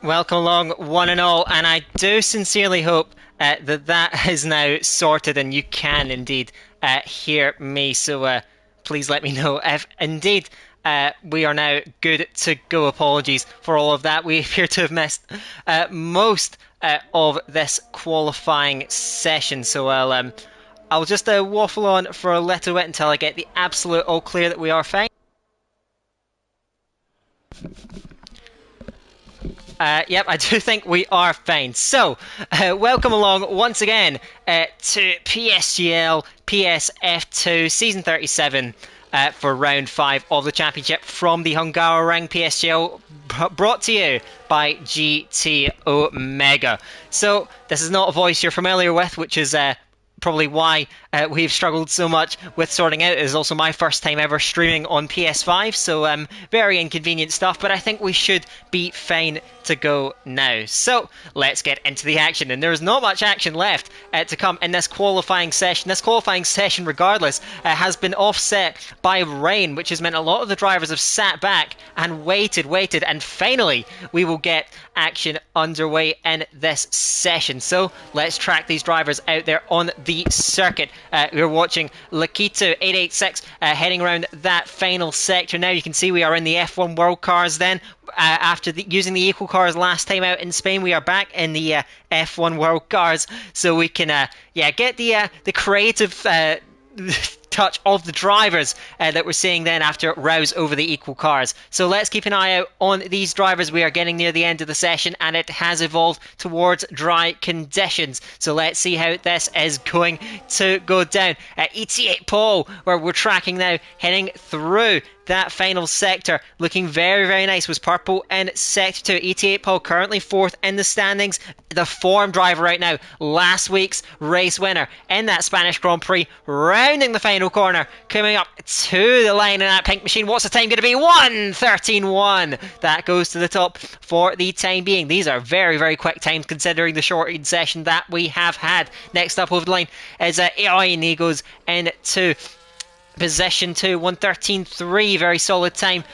Welcome along, one and all, and I do sincerely hope that is now sorted and you can indeed hear me. So please let me know if indeed we are now good to go. Apologies for all of that. We appear to have missed most of this qualifying session. So I'll just waffle on for a little bit until I get the absolute all clear that we are fine. Yep, I do think we are fine. So, welcome along once again to PSGL PSF2 Season 37 for Round 5 of the Championship from the Hungary PSGL, brought to you by GT Omega. So, this is not a voice you're familiar with, which is probably why we've struggled so much with sorting out. It is also my first time ever streaming on PS5, so very inconvenient stuff, but I think we should be fine to go now. So let's get into the action, and there's not much action left to come in this qualifying session. This qualifying session, regardless, has been offset by rain, which has meant a lot of the drivers have sat back and waited, and finally we will get action underway in this session. So let's track these drivers out there on the circuit. We're watching Lakito 886 heading around that final sector. Now you can see we are in the F1 World Cars then. After using the Equal Cars last time out in Spain, we are back in the F1 World Cars, so we can get the creative touch of the drivers that we're seeing then after rows over the Equal Cars. So let's keep an eye out on these drivers. We are getting near the end of the session and it has evolved towards dry conditions. So let's see how this is going to go down. ET8 Paul, where we're tracking now, heading through that final sector, looking very, very nice, was purple in Sector 2. ET8 Paul currently fourth in the standings. The form driver right now, last week's race winner in that Spanish Grand Prix, rounding the final corner, coming up to the line in that pink machine. What's the time going to be? 1:13.1. That goes to the top for the time being. These are very, very quick times considering the shortened session that we have had. Next up over the line is AI, and he goes into position 2, 1:13.3, very solid time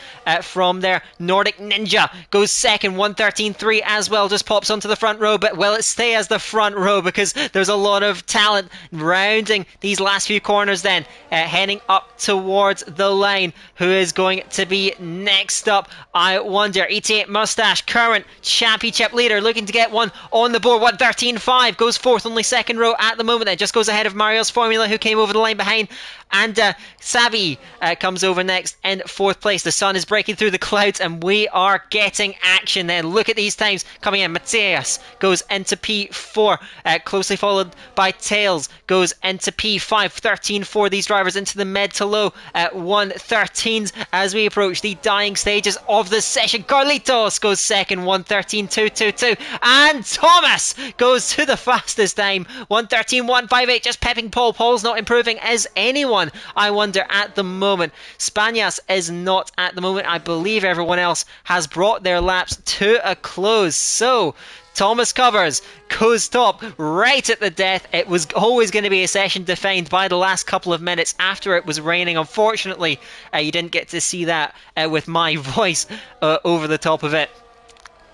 from there. Nordic Ninja goes second, 1:13.3 as well, just pops onto the front row, but will it stay as the front row because there's a lot of talent rounding these last few corners then, heading up towards the line. Who is going to be next up, I wonder? ET8 Mustache, current championship leader, looking to get one on the board. 1:13.5, goes fourth, only second row at the moment. It just goes ahead of Mario's Formula, who came over the line behind, and Savvy comes over next in fourth place. The sun is breaking through the clouds and we are getting action then. Look at these times coming in. Matthias goes into P4, closely followed by Tails, goes into P5. 13.4, these drivers into the mid to low 1:13s as we approach the dying stages of the session. Carlitos goes second, 1:13.222, and Thomas goes to the fastest time, 1:13.158, just pepping Paul. Paul's not improving as anyone, I wonder, at the moment. Spanias is not at the moment. I believe everyone else has brought their laps to a close. So Thomas Covers goes top right at the death. It was always going to be a session defined by the last couple of minutes after it was raining. Unfortunately, you didn't get to see that with my voice over the top of it.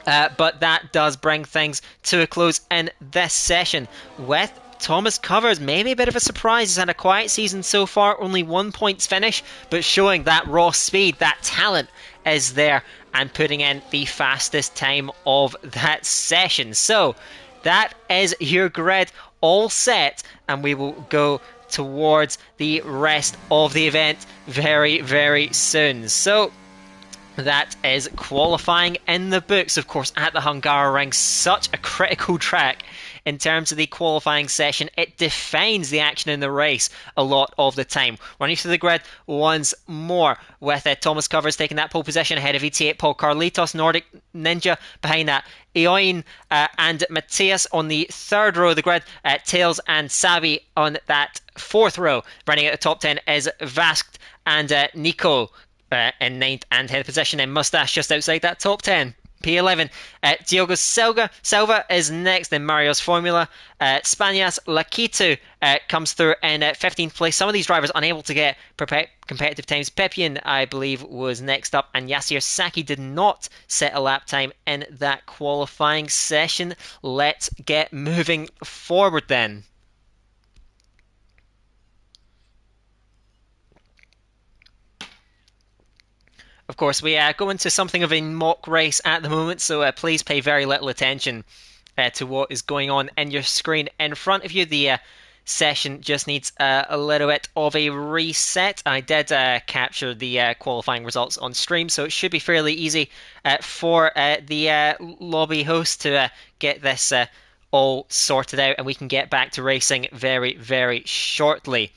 But that does bring things to a close in this session with Thomas Covers. Maybe a bit of a surprise. He's had a quiet season so far, only 1 points finish, but showing that raw speed, that talent is there, and putting in the fastest time of that session. So that is your grid all set, and we will go towards the rest of the event very, very soon. So that is qualifying in the books, of course, at the Hungary Ring. Such a critical track in terms of the qualifying session. It defines the action in the race a lot of the time. Running through the grid once more with Thomas Covers taking that pole position ahead of ET8 Paul, Carlitos, Nordic Ninja behind that, Eoin and Matthias on the third row of the grid, Tails and Savvy on that fourth row. Running at the top 10 is Vasked and Nico in ninth and 10th position, and Mustache just outside that top 10. P11, Diogo Silva is next in Mario's Formula. Spanias Lakitu comes through in 15th place. Some of these drivers unable to get competitive times. Pepian, I believe, was next up, and Yasir Saki did not set a lap time in that qualifying session. Let's get moving forward then. Of course, we go into something of a mock race at the moment, so please pay very little attention to what is going on in your screen in front of you. The session just needs a little bit of a reset. I did capture the qualifying results on stream, so it should be fairly easy for the lobby host to get this all sorted out, and we can get back to racing very, very shortly.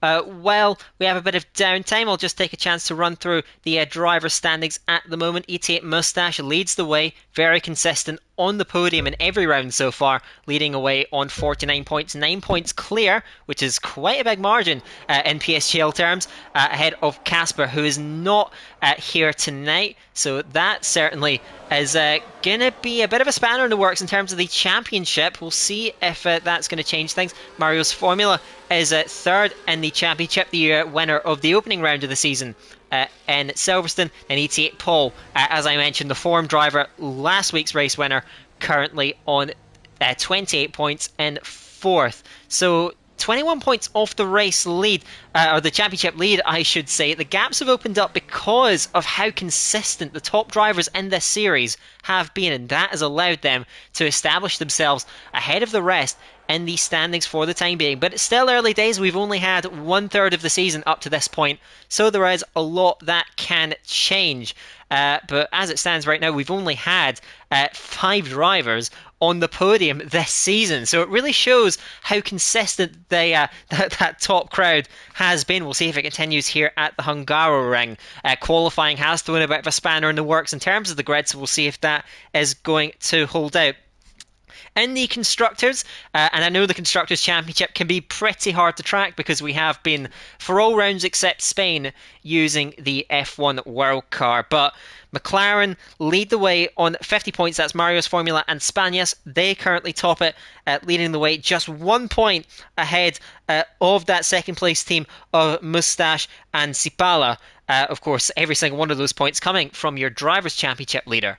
While we have a bit of downtime, I'll just take a chance to run through the driver standings at the moment. ET8 Mustache leads the way, very consistent on the podium in every round so far, leading away on 49 points, 9 points clear, which is quite a big margin in PSGL terms, ahead of Casper, who is not here tonight. So that certainly is going to be a bit of a spanner in the works in terms of the championship. We'll see if that's going to change things. Mario's Formula is third in the championship, the winner of the opening round of the season in Silverstone. And ET8 Paul, as I mentioned, the form driver, last week's race winner, currently on 28 points in fourth. So 21 points off the race lead, or the championship lead, I should say. The gaps have opened up because of how consistent the top drivers in this series have been, and that has allowed them to establish themselves ahead of the rest in the standings for the time being. But it's still early days. We've only had 1/3 of the season up to this point, so there is a lot that can change. But as it stands right now, we've only had 5 drivers on the podium this season, so it really shows how consistent that top crowd has been. We'll see if it continues here at the Hungaroring. Qualifying has thrown a bit of a spanner in the works in terms of the grid, so we'll see if that is going to hold out. In the Constructors, and I know the Constructors' Championship can be pretty hard to track because we have been, for all rounds except Spain, using the F1 World Car. But McLaren lead the way on 50 points. That's Mario's Formula and Spanias. They currently top it, leading the way just 1 point ahead of that second place team of Mustache and Sipala. Of course, every single one of those points coming from your Drivers' Championship leader.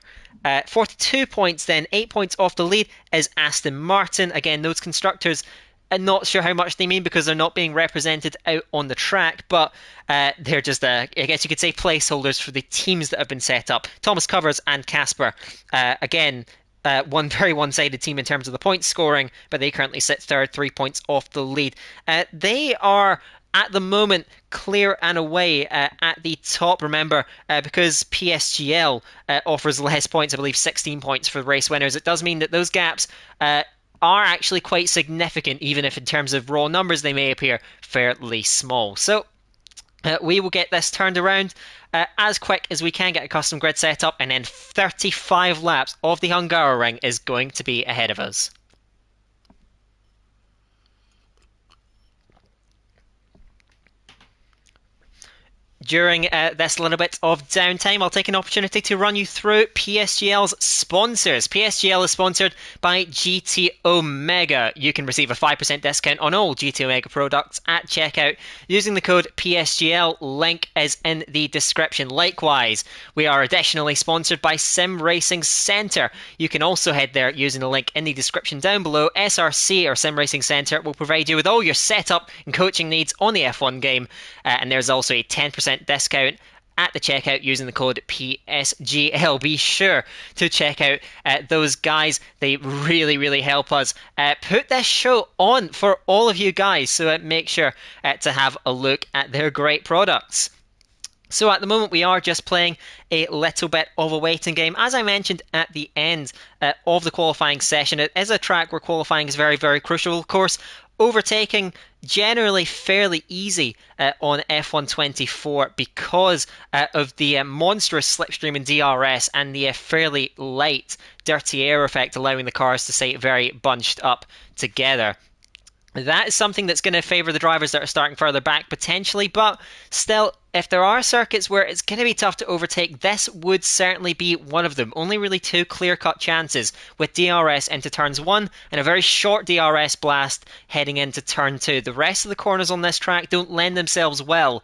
42 points then, 8 points off the lead is Aston Martin. Again, those constructors, I'm not sure how much they mean because they're not being represented out on the track, but they're just, I guess you could say, placeholders for the teams that have been set up. Thomas Covers and Casper, again, one very one-sided team in terms of the point scoring, but they currently sit third, 3 points off the lead. They are at the moment clear and away at the top. Remember, because PSGL offers less points, I believe 16 points for the race winners, it does mean that those gaps are actually quite significant, even if in terms of raw numbers they may appear fairly small. So we will get this turned around as quick as we can, get a custom grid set up, and then 35 laps of the Hungaroring is going to be ahead of us. During this little bit of downtime, I'll take an opportunity to run you through PSGL's sponsors. PSGL is sponsored by GT Omega. You can receive a 5% discount on all GT Omega products at checkout using the code PSGL. Link is in the description. Likewise, we are additionally sponsored by Sim Racing Centre. You can also head there using the link in the description down below. SRC, or Sim Racing Centre, will provide you with all your setup and coaching needs on the F1 game. And there's also a 10% discount at the checkout using the code PSGL. Be sure to check out those guys. They really, really help us put this show on for all of you guys. So make sure to have a look at their great products. So at the moment we are just playing a little bit of a waiting game. As I mentioned at the end of the qualifying session, it is a track where qualifying is very, very crucial. Of course, overtaking generally fairly easy on F124 because of the monstrous slipstream in DRS and the fairly light dirty air effect, allowing the cars to stay very bunched up together. That is something that's going to favour the drivers that are starting further back potentially, but still, if there are circuits where it's going to be tough to overtake, this would certainly be one of them. Only really two clear-cut chances with DRS into turns 1 and a very short DRS blast heading into turn 2. The rest of the corners on this track don't lend themselves well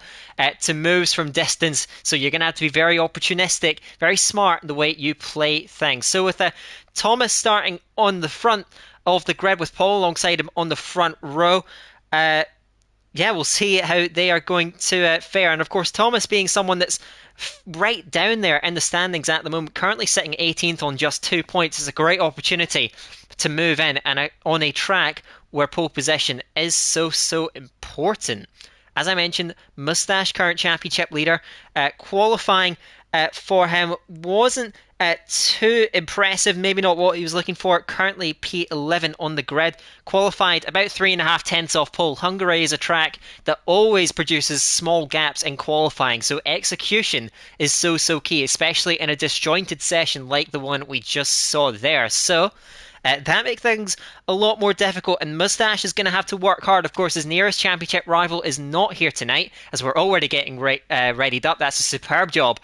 to moves from distance, so you're going to have to be very opportunistic, very smart in the way you play things. So with Thomas starting on the front of the grid with Paul alongside him on the front row. Yeah, we'll see how they are going to fare. And of course, Thomas being someone that's right down there in the standings at the moment, currently sitting 18th on just 2 points, is a great opportunity to move in and on a track where pole position is so important. As I mentioned, Moustache, current championship leader, qualifying for him wasn't too impressive, maybe not what he was looking for. Currently P11 on the grid, qualified about 3.5 tenths off pole. Hungary is a track that always produces small gaps in qualifying, so execution is so key, especially in a disjointed session like the one we just saw there. So that makes things a lot more difficult, and Moustache is going to have to work hard. Of course, his nearest championship rival is not here tonight, as we're already getting readied up. That's a superb job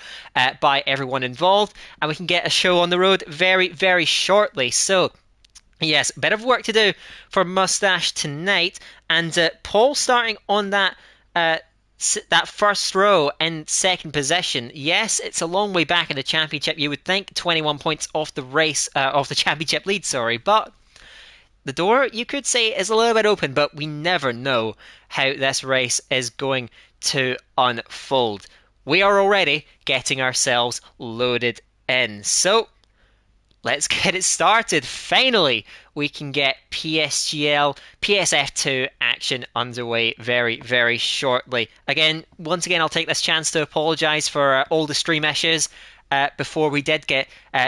by everyone involved, and we can get a show on the road very shortly. So yes, a bit of work to do for Moustache tonight, and Paul starting on that first row in second position. Yes, it's a long way back in the championship. You would think 21 points off the race, off the championship lead, sorry, but the door, you could say, is a little bit open, but we never know how this race is going to unfold. We are already getting ourselves loaded in. So let's get it started. Finally, we can get PSGL, PSF2 action underway very shortly. Once again, I'll take this chance to apologise for all the stream issues before we did get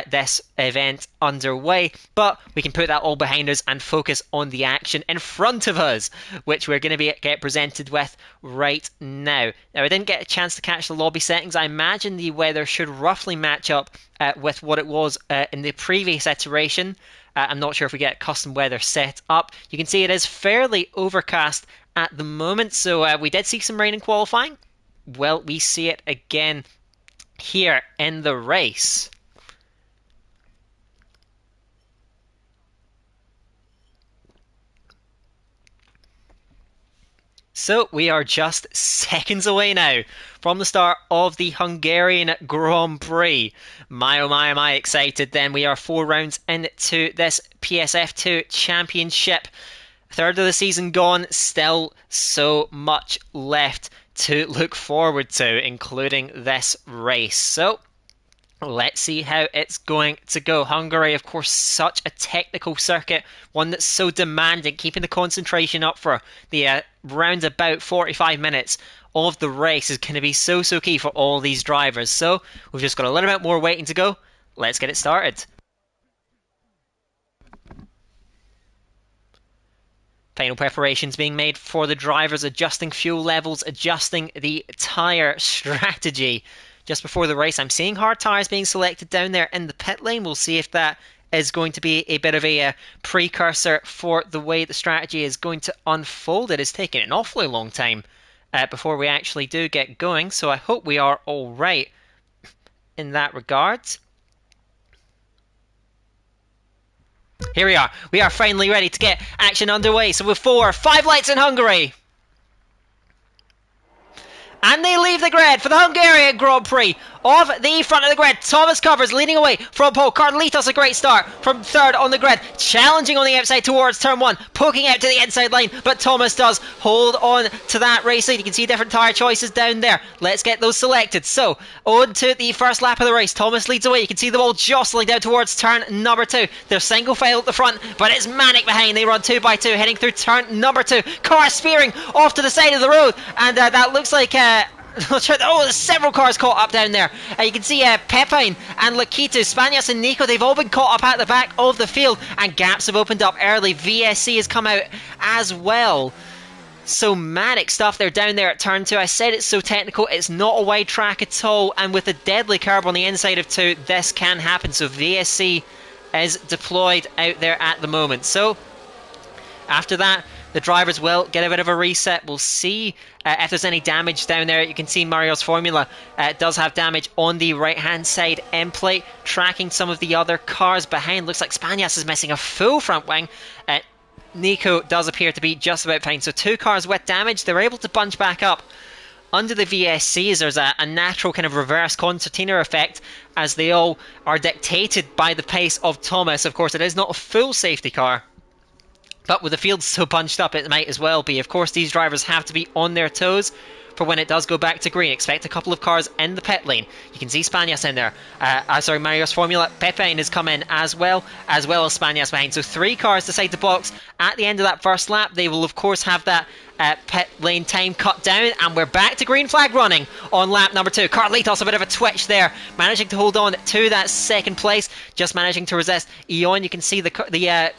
this event underway, but we can put that all behind us and focus on the action in front of us, which we're going to get presented with right now. Now, I didn't get a chance to catch the lobby settings. I imagine the weather should roughly match up with what it was in the previous iteration. I'm not sure if we get custom weather set up. You can see it is fairly overcast at the moment, so we did see some rain in qualifying. Well, we see it again here in the race. So we are just seconds away now from the start of the Hungarian Grand Prix. My oh my, am I excited then. We are 4 rounds into this PSF2 championship. Third of the season gone, still so much left to look forward to, including this race. So let's see how it's going to go. Hungary, of course, such a technical circuit, one that's so demanding, keeping the concentration up for the round about 45 minutes of the race is going to be so key for all these drivers. So we've just got a little bit more waiting to go. Let's get it started. Final preparations being made for the drivers, adjusting fuel levels, adjusting the tyre strategy. Just before the race, I'm seeing hard tyres being selected down there in the pit lane. We'll see if that is going to be a bit of a precursor for the way the strategy is going to unfold. It is taking an awfully long time before we actually do get going, so I hope we are all right in that regard. Here we are. We are finally ready to get action underway. So with 5 lights in Hungary. And they leave the grid for the Hungarian Grand Prix of the front of the grid. Thomas covers, leading away from pole. Carlitos, a great start from third on the grid. Challenging on the outside towards turn 1. Poking out to the inside line, but Thomas does hold on to that race lead. You can see different tyre choices down there. Let's get those selected. So, on to the first lap of the race. Thomas leads away. You can see them all jostling down towards turn number 2. They're single file at the front, but it's manic behind. They run 2 by 2, heading through turn number 2. Car spearing off to the side of the road, and that looks like oh, there's several cars caught up down there. You can see Pepine and Lakitu, Spanias and Nico, they've all been caught up at the back of the field, and gaps have opened up early. VSC has come out as well. So manic stuff there down there at turn 2. I said it's so technical, it's not a wide track at all, and with a deadly curb on the inside of 2, this can happen. So VSC is deployed out there at the moment. So after that the drivers will get a bit of a reset. We'll see if there's any damage down there. You can see Mario's Formula does have damage on the right-hand side end plate, tracking some of the other cars behind. Looks like Spanias is missing a full front wing. Nico does appear to be just about fine. So 2 cars with damage. They're able to bunch back up. Under the VSCs, there's a natural kind of reverse concertina effect as they all are dictated by the pace of Thomas. Of course, it is not a full safety car, but with the field so bunched up, it might as well be. Of course, these drivers have to be on their toes for when it does go back to green. Expect a couple of cars in the pit lane. You can see Spanias in there. Mario's Formula. Pepin has come in as well as Spanias behind. So 3 cars decide to box at the end of that first lap. They will, of course, have that pit lane time cut down, and we're back to green flag running on lap number 2. Carlitos, a bit of a twitch there, managing to hold on to that second place, just managing to resist Eon. You can see the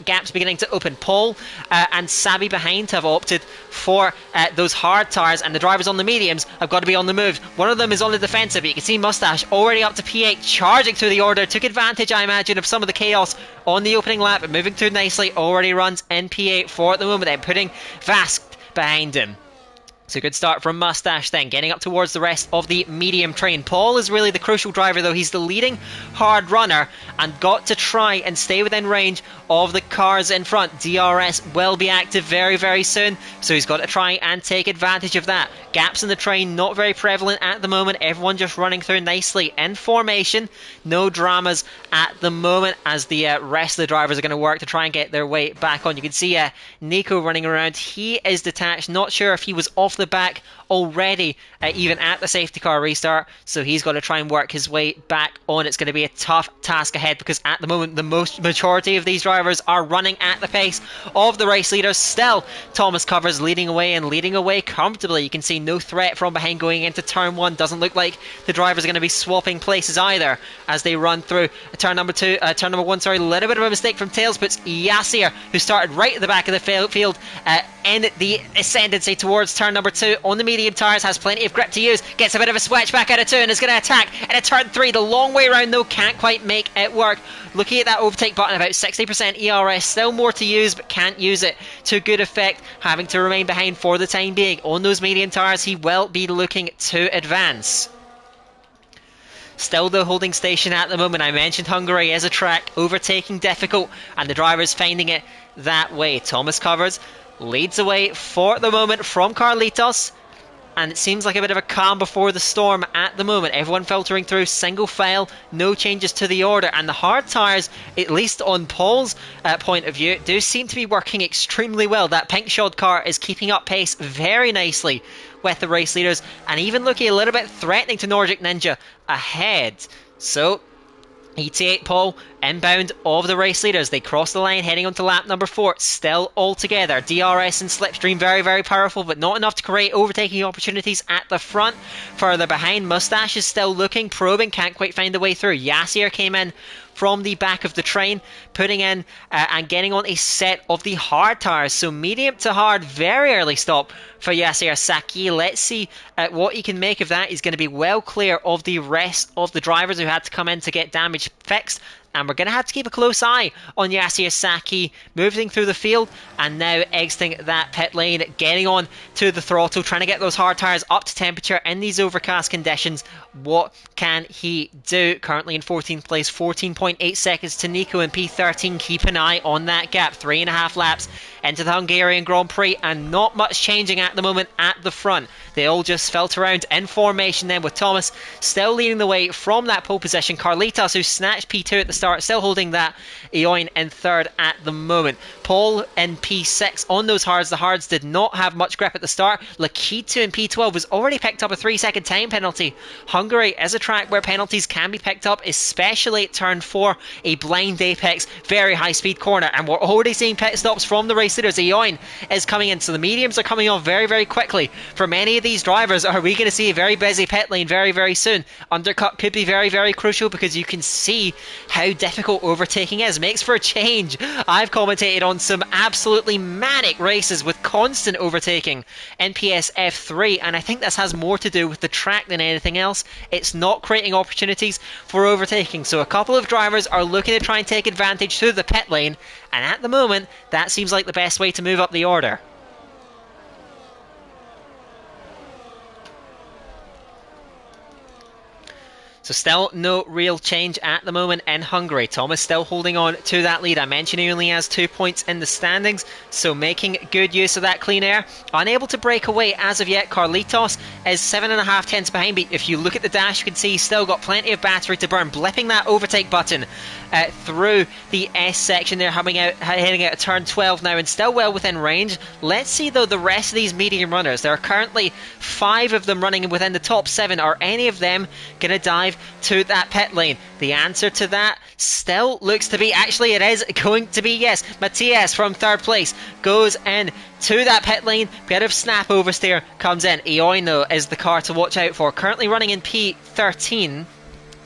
gaps beginning to open. Paul and Sabi behind have opted for those hard tires, and the drivers on the mediums have got to be on the move. One of them is on the defensive, but you can see Mustache already up to P8, charging through the order. Took advantage, I imagine, of some of the chaos on the opening lap, but moving through nicely. Already runs in P8 for at the moment, and putting Vask behind him. So good start from Mustache then, getting up towards the rest of the medium train. Paul is really the crucial driver though. He's the leading hard runner and got to try and stay within range of the cars in front. DRS will be active very, very soon, so he's got to try and take advantage of that. Gaps in the train not very prevalent at the moment. Everyone just running through nicely in formation. No dramas at the moment as the rest of the drivers are going to work to try and get their way back on. You can see Nico running around. He is detached. Not sure if he was off the back already, even at the safety car restart, so he's got to try and work his way back on. It's going to be a tough task ahead because at the moment the majority of these drivers are running at the pace of the race leaders. Still, Thomas covers leading away and leading away comfortably. You can see no threat from behind going into turn 1. Doesn't look like the drivers are going to be swapping places either as they run through turn number 1. Sorry, a little bit of a mistake from Tails, puts Yassir, who started right at the back of the field, in the ascendancy towards turn number 2 on the medium tyres. Has plenty of grip to use, gets a bit of a switch back out of 2 and is going to attack and at turn 3. The long way around though, can't quite make it work. Looking at that overtake button, about 60% ERS, still more to use but can't use it to good effect, having to remain behind for the time being. On those medium tyres he will be looking to advance. Still though holding station at the moment. I mentioned Hungary as a track, overtaking difficult and the drivers finding it that way. Thomas covers, leads away for the moment from Carlitos, and it seems like a bit of a calm before the storm at the moment. Everyone filtering through single file, no changes to the order, and the hard tyres, at least on Paul's point of view, do seem to be working extremely well. That pink shod car is keeping up pace very nicely with the race leaders, and even looking a little bit threatening to Nordic Ninja ahead. So ET8 Paul inbound of the race leaders. They cross the line heading onto lap number 4. Still all together. DRS and Slipstream very, very powerful, but not enough to create overtaking opportunities at the front. Further behind, Mustache is still looking, probing, can't quite find the way through. Yassir came in from the back of the train, putting in and getting on a set of the hard tyres. So medium to hard, very early stop for Yassir Saki. Let's see what he can make of that. He's going to be well clear of the rest of the drivers who had to come in to get damage fixed. And we're going to have to keep a close eye on Yassir Saki moving through the field and now exiting that pit lane, getting on to the throttle, trying to get those hard tyres up to temperature in these overcast conditions. What can he do? Currently in 14th place, 14.8 seconds to Nico in P13. Keep an eye on that gap. 3.5 laps into the Hungarian Grand Prix and not much changing at the moment at the front. They all just felt around in formation then, with Thomas still leading the way from that pole position. Carlitos, who snatched P2 at the start, still holding that. Eoin in 3rd at the moment. Paul in P6 on those hards. The hards did not have much grip at the start. Lakitu in P12 was already picked up a 3-second time penalty. Hungary is a track where penalties can be picked up, especially at turn 4, a blind apex, very high speed corner, and we're already seeing pit stops from the race leaders. Eoin is coming in, so the mediums are coming on very, very quickly. For many of these drivers, are we going to see a very busy pit lane very, very soon? Undercut could be very, very crucial because you can see how difficult overtaking is. Makes for a change. I've commentated on some absolutely manic races with constant overtaking in PSF3, and I think this has more to do with the track than anything else. It's not creating opportunities for overtaking, so a couple of drivers are looking to try and take advantage through the pit lane, and at the moment that seems like the best way to move up the order. So still no real change at the moment in Hungary. Thomas still holding on to that lead. I mentioned he only has 2 points in the standings, so making good use of that clean air. Unable to break away as of yet. Carlitos is 7.5 tenths behind, but if you look at the dash, you can see he's still got plenty of battery to burn, blipping that overtake button through the S section there, heading out of turn 12 now, and still well within range. Let's see though the rest of these medium runners. There are currently 5 of them running within the top 7. Are any of them going to dive to that pit lane? The answer to that still looks to be, actually it is going to be yes. Matthias from 3rd place goes in to that pit lane. Bit of snap oversteer comes in. Ioino is the car to watch out for, currently running in P13.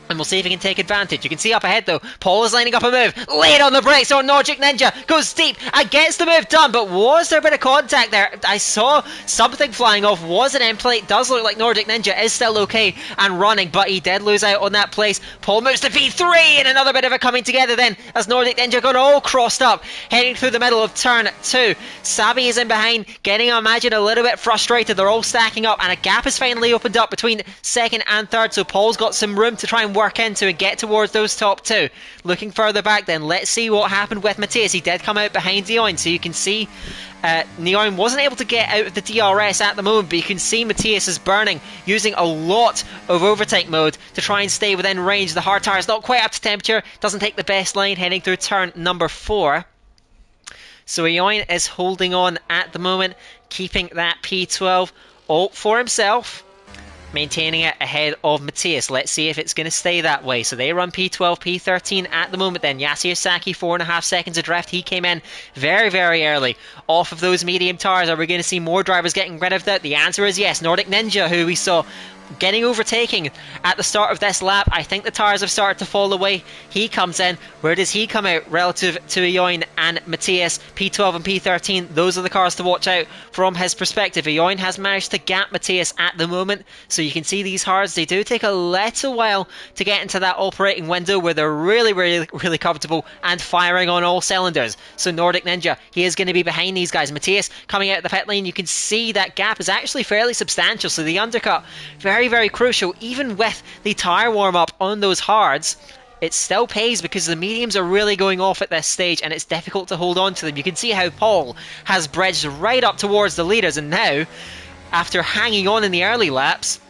And we'll see if he can take advantage. You can see up ahead though, Paul is lining up a move. Late on the brakes on Nordic Ninja. Goes deep and gets the move done. But was there a bit of contact there? I saw something flying off. Was an end plate. Does look like Nordic Ninja is still okay and running. But he did lose out on that place. Paul moves to P3 and another bit of a coming together then as Nordic Ninja got all crossed up. Heading through the middle of turn 2. Sabi is in behind. Getting, I imagine, a little bit frustrated. They're all stacking up and a gap has finally opened up between 2nd and 3rd. So Paul's got some room to try and work into and get towards those top 2. Looking further back then, let's see what happened with Matthias. He did come out behind Neon, so you can see Neon wasn't able to get out of the DRS at the moment, but you can see Matthias is burning, using a lot of overtake mode to try and stay within range. The hard tire is not quite up to temperature, doesn't take the best line, heading through turn number 4. So Eoin is holding on at the moment, keeping that P12 all for himself, maintaining it ahead of Matthias. Let's see if it's going to stay that way. So they run P12, P13 at the moment then. Yasuo Saki, 4.5 seconds adrift. He came in very, very early off of those medium tires. Are we going to see more drivers getting rid of that? The answer is yes. Nordic Ninja, who we saw getting overtaking at the start of this lap. I think the tires have started to fall away. He comes in. Where does he come out relative to Eoin and Matthias? P12 and P13, those are the cars to watch out from his perspective. Eoin has managed to gap Matthias at the moment, so you can see these hards, they do take a little while to get into that operating window where they're really, really, really comfortable and firing on all cylinders. So Nordic Ninja, he is going to be behind these guys. Matthias coming out of the pit lane, you can see that gap is actually fairly substantial, so the undercut, very, very crucial. Even with the tyre warm-up on those hards, it still pays because the mediums are really going off at this stage and it's difficult to hold on to them. You can see how Paul has bridged right up towards the leaders, and now, after hanging on in the early laps,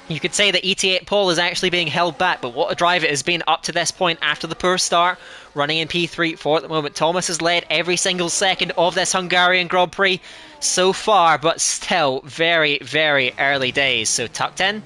you could say that ET8 Paul is actually being held back, but what a drive it has been up to this point after the poor start, running in P3 for at the moment. Thomas has led every single second of this Hungarian Grand Prix so far, but still very, very early days. So tucked in,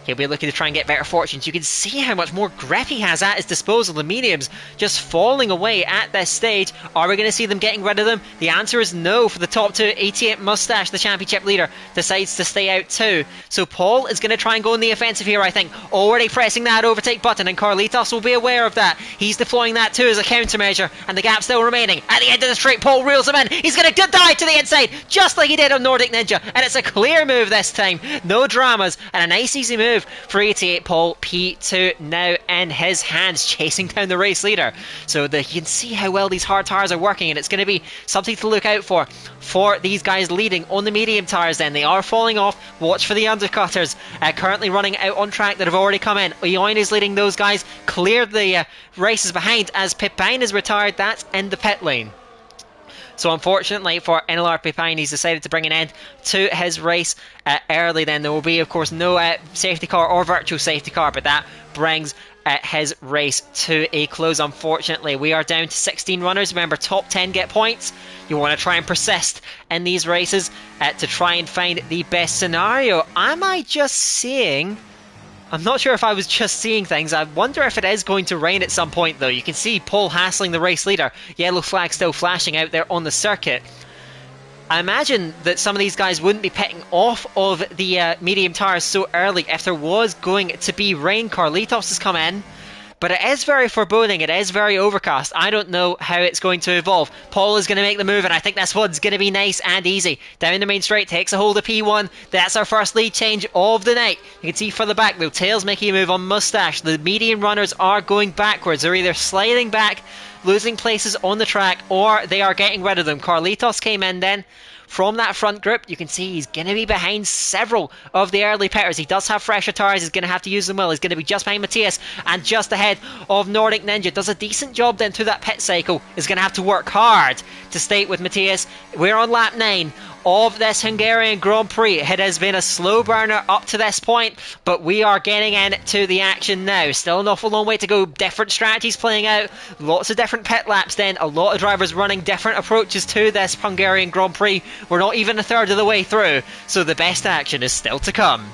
he'll be looking to try and get better fortunes. You can see how much more grip he has at his disposal. The mediums just falling away at this stage. Are we going to see them getting rid of them? The answer is no for the top 2. 88 Mustache, the championship leader, decides to stay out too. So Paul is going to try and go on the offensive here, I think. Already pressing that overtake button, and Carlitos will be aware of that. He's deploying that too as a countermeasure, and the gap still remaining. At the end of the straight, Paul reels him in. He's going to dive to the inside, just like he did on Nordic Ninja, and it's a clear move this time. No dramas, and a nice easy move for 88 Paul. P2 now in his hands, chasing down the race leader. So you can see how well these hard tires are working, and it's going to be something to look out for these guys leading on the medium tires then. They are falling off. Watch for the undercutters currently running out on track that have already come in. Eoin is leading those guys. Cleared the races behind as Pipine is retired. That's in the pit lane. So unfortunately for NLR Pipine, he's decided to bring an end to his race early then. There will be, of course, no safety car or virtual safety car, but that brings his race to a close, unfortunately. We are down to 16 runners. Remember, top 10 get points. You want to try and persist in these races to try and find the best scenario. Am I just seeing... I'm not sure if I was just seeing things. I wonder if it is going to rain at some point, though. You can see Paul hassling the race leader. Yellow flag still flashing out there on the circuit. I imagine that some of these guys wouldn't be pitting off of the medium tires so early if there was going to be rain. Carlitos has come in, but it is very foreboding. It is very overcast. I don't know how it's going to evolve. Paul is going to make the move, and I think this one's going to be nice and easy. Down the main straight, takes a hold of P1. That's our first lead change of the night. You can see further back, though, Tails making a move on Mustache. The medium runners are going backwards. They're either sliding back, losing places on the track, or they are getting rid of them. Carlitos came in then from that front group. You can see he's going to be behind several of the early pitters. He does have fresher tyres. He's going to have to use them well. He's going to be just behind Matthias and just ahead of Nordic Ninja. Does a decent job then through that pit cycle. Is going to have to work hard to stay with Matthias. We're on lap 9 of this Hungarian Grand Prix. It has been a slow burner up to this point, but we are getting into the action now. Still an awful long way to go. Different strategies playing out. Lots of different pit laps then. A lot of drivers running different approaches to this Hungarian Grand Prix. We're not even a third of the way through, so the best action is still to come.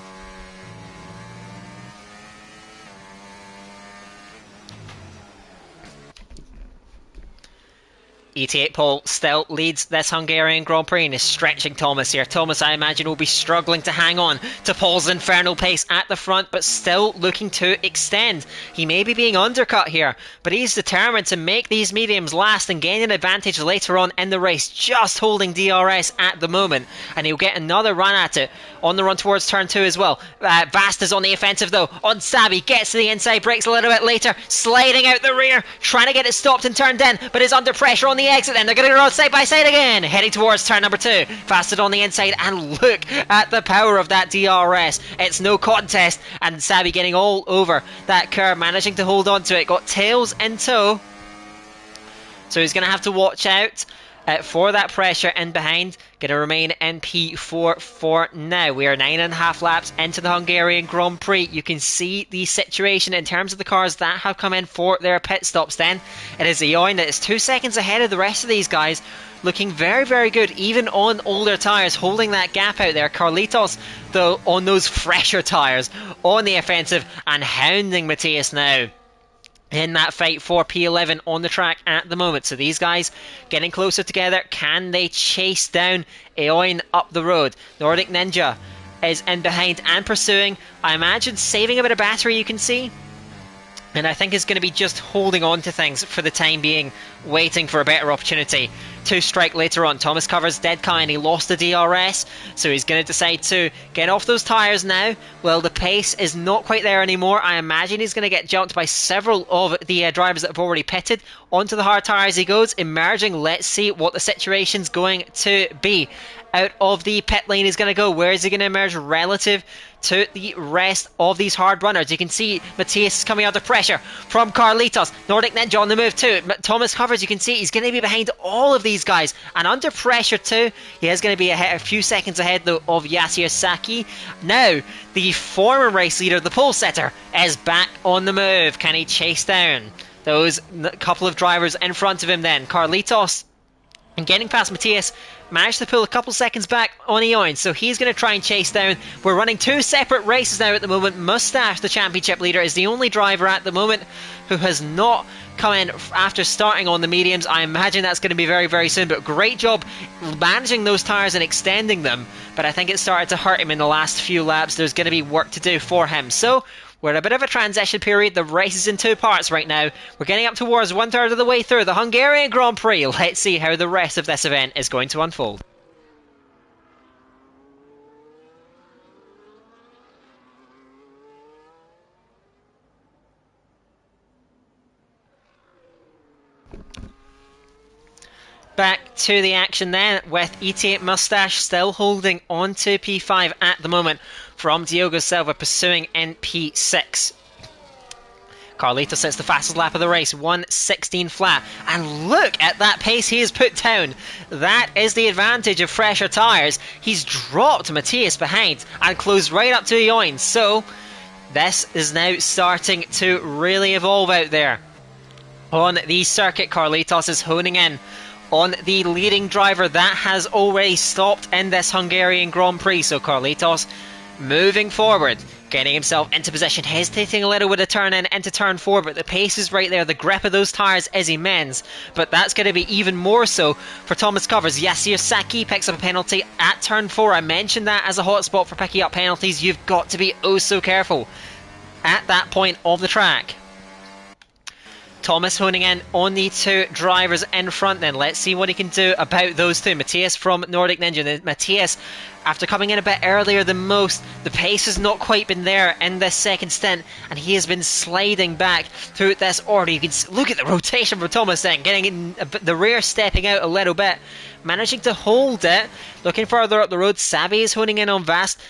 ET8 Paul still leads this Hungarian Grand Prix and is stretching Thomas here. Thomas, I imagine, will be struggling to hang on to Paul's infernal pace at the front, but still looking to extend. He may be being undercut here, but he's determined to make these mediums last and gain an advantage later on in the race, just holding DRS at the moment, and he'll get another run at it on the run towards turn 2 as well. Vast is on the offensive though, on Sabi, gets to the inside, breaks a little bit later, sliding out the rear, trying to get it stopped and turned in, but is under pressure on the exit. Then they're going to go side by side again, heading towards turn number 2. Fasted on the inside, and look at the power of that DRS. It's no contest, and Sabi getting all over that curve, managing to hold on to it. Got tails in tow, so he's going to have to watch out for that pressure in behind. Going to remain in P4 for now. We are 9.5 laps into the Hungarian Grand Prix. You can see the situation in terms of the cars that have come in for their pit stops then. It is Eoin that is 2 seconds ahead of the rest of these guys, looking very, very good, even on older tyres, holding that gap out there. Carlitos, though, on those fresher tyres, on the offensive, and hounding Matthias now in that fight for P11 on the track at the moment. So these guys getting closer together. Can they chase down Eoin up the road? Nordic Ninja is in behind and pursuing. I imagine saving a bit of battery, you can see. And I think is going to be just holding on to things for the time being, waiting for a better opportunity to strike later on. Thomas covers dead kind. He lost the DRS, so he's going to decide to get off those tyres now. Well, the pace is not quite there anymore. I imagine he's going to get jumped by several of the drivers that have already pitted. Onto the hard tyres he goes, emerging. Let's see what the situation's going to be. Out of the pit lane he's going to go. Where is he going to emerge relative to the rest of these hard runners? You can see Matthias is coming under pressure from Carlitos. Nordic Ninja on the move too. Thomas covers, you can see he's going to be behind all of these guys and under pressure too. He is going to be a few seconds ahead though of Yasuo Saki. Now the former race leader, the pole setter, is back on the move. Can he chase down those couple of drivers in front of him then? Carlitos, and getting past Matthias, managed to pull a couple seconds back on Eoin, so he's going to try and chase down. We're running 2 separate races now at the moment. Mustache, the championship leader, is the only driver at the moment who has not come in after starting on the mediums. I imagine that's going to be very, very soon, but great job managing those tyres and extending them. But I think it started to hurt him in the last few laps. There's going to be work to do for him. So we're in a bit of a transition period. The race is in 2 parts right now. We're getting up towards 1/3 of the way through the Hungarian Grand Prix. Let's see how the rest of this event is going to unfold. Back to the action then, with ET8 Mustache still holding on to P5 at the moment, from Diogo Silva pursuing in P6. Carlitos sets the fastest lap of the race, 1:16 flat, and look at that pace he has put down. That is the advantage of fresher tyres. He's dropped Matthias behind and closed right up to Eoin, so this is now starting to really evolve out there. On the circuit, Carlitos is honing in on the leading driver that has already stopped in this Hungarian Grand Prix. So Carlitos moving forward, getting himself into position, hesitating a little with a turn in into turn 4, but the pace is right there. The grip of those tyres is immense, but that's going to be even more so for Thomas Covers. Yasuo Saki picks up a penalty at turn 4. I mentioned that as a hot spot for picking up penalties. You've got to be oh so careful at that point of the track. Thomas honing in on the two drivers in front then. Let's see what he can do about those two. Matthias from Nordic Ninja. Matthias, after coming in a bit earlier than most, the pace has not quite been there in this second stint, and he has been sliding back through this order. You can look at the rotation for Thomas then, getting in the rear, stepping out a little bit, managing to hold it. Looking further up the road, Sabi is honing in on Vast.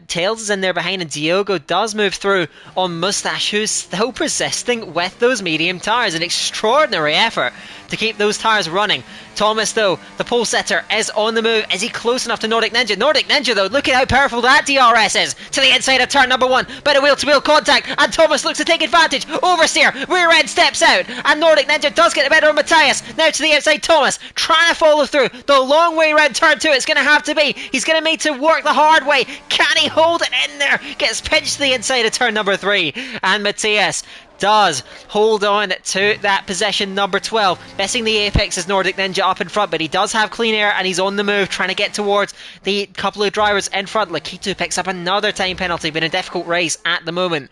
Tails is in there behind, and Diogo does move through on Mustache, who's still persisting with those medium tyres. An extraordinary effort to keep those tyres running. Thomas, though, the pole setter, is on the move. Is he close enough to Nordic Ninja? Nordic Ninja, though, look at how powerful that DRS is. To the inside of turn number 1, bit of wheel-to-wheel contact, and Thomas looks to take advantage. Oversteer, rear end steps out, and Nordic Ninja does get the better of Matthias. Now to the outside, Thomas, trying to follow through. The long way around turn 2, it's going to have to be. He's going to need to work the hard way. Can he hold it in there? Gets pinched to the inside of turn number 3, and Matthias does hold on to that position number 12. Missing the apex is Nordic Ninja up in front, but he does have clean air and he's on the move, trying to get towards the couple of drivers in front. Lakitu picks up another time penalty. Been a difficult race at the moment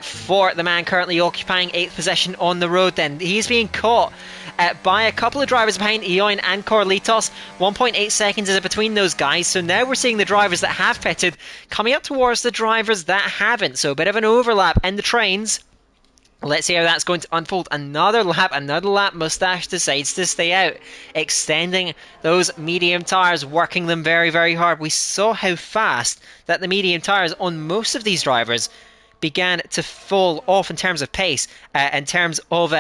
for the man currently occupying 8th position on the road then. He's being caught by a couple of drivers behind Eoin and Carlitos. 1.8 seconds is between those guys, so now we're seeing the drivers that have pitted coming up towards the drivers that haven't, so a bit of an overlap in the trains. Let's see how that's going to unfold. Another lap. Mustache decides to stay out, extending those medium tyres, working them very, very hard. We saw how fast that the medium tyres on most of these drivers began to fall off in terms of pace, in terms of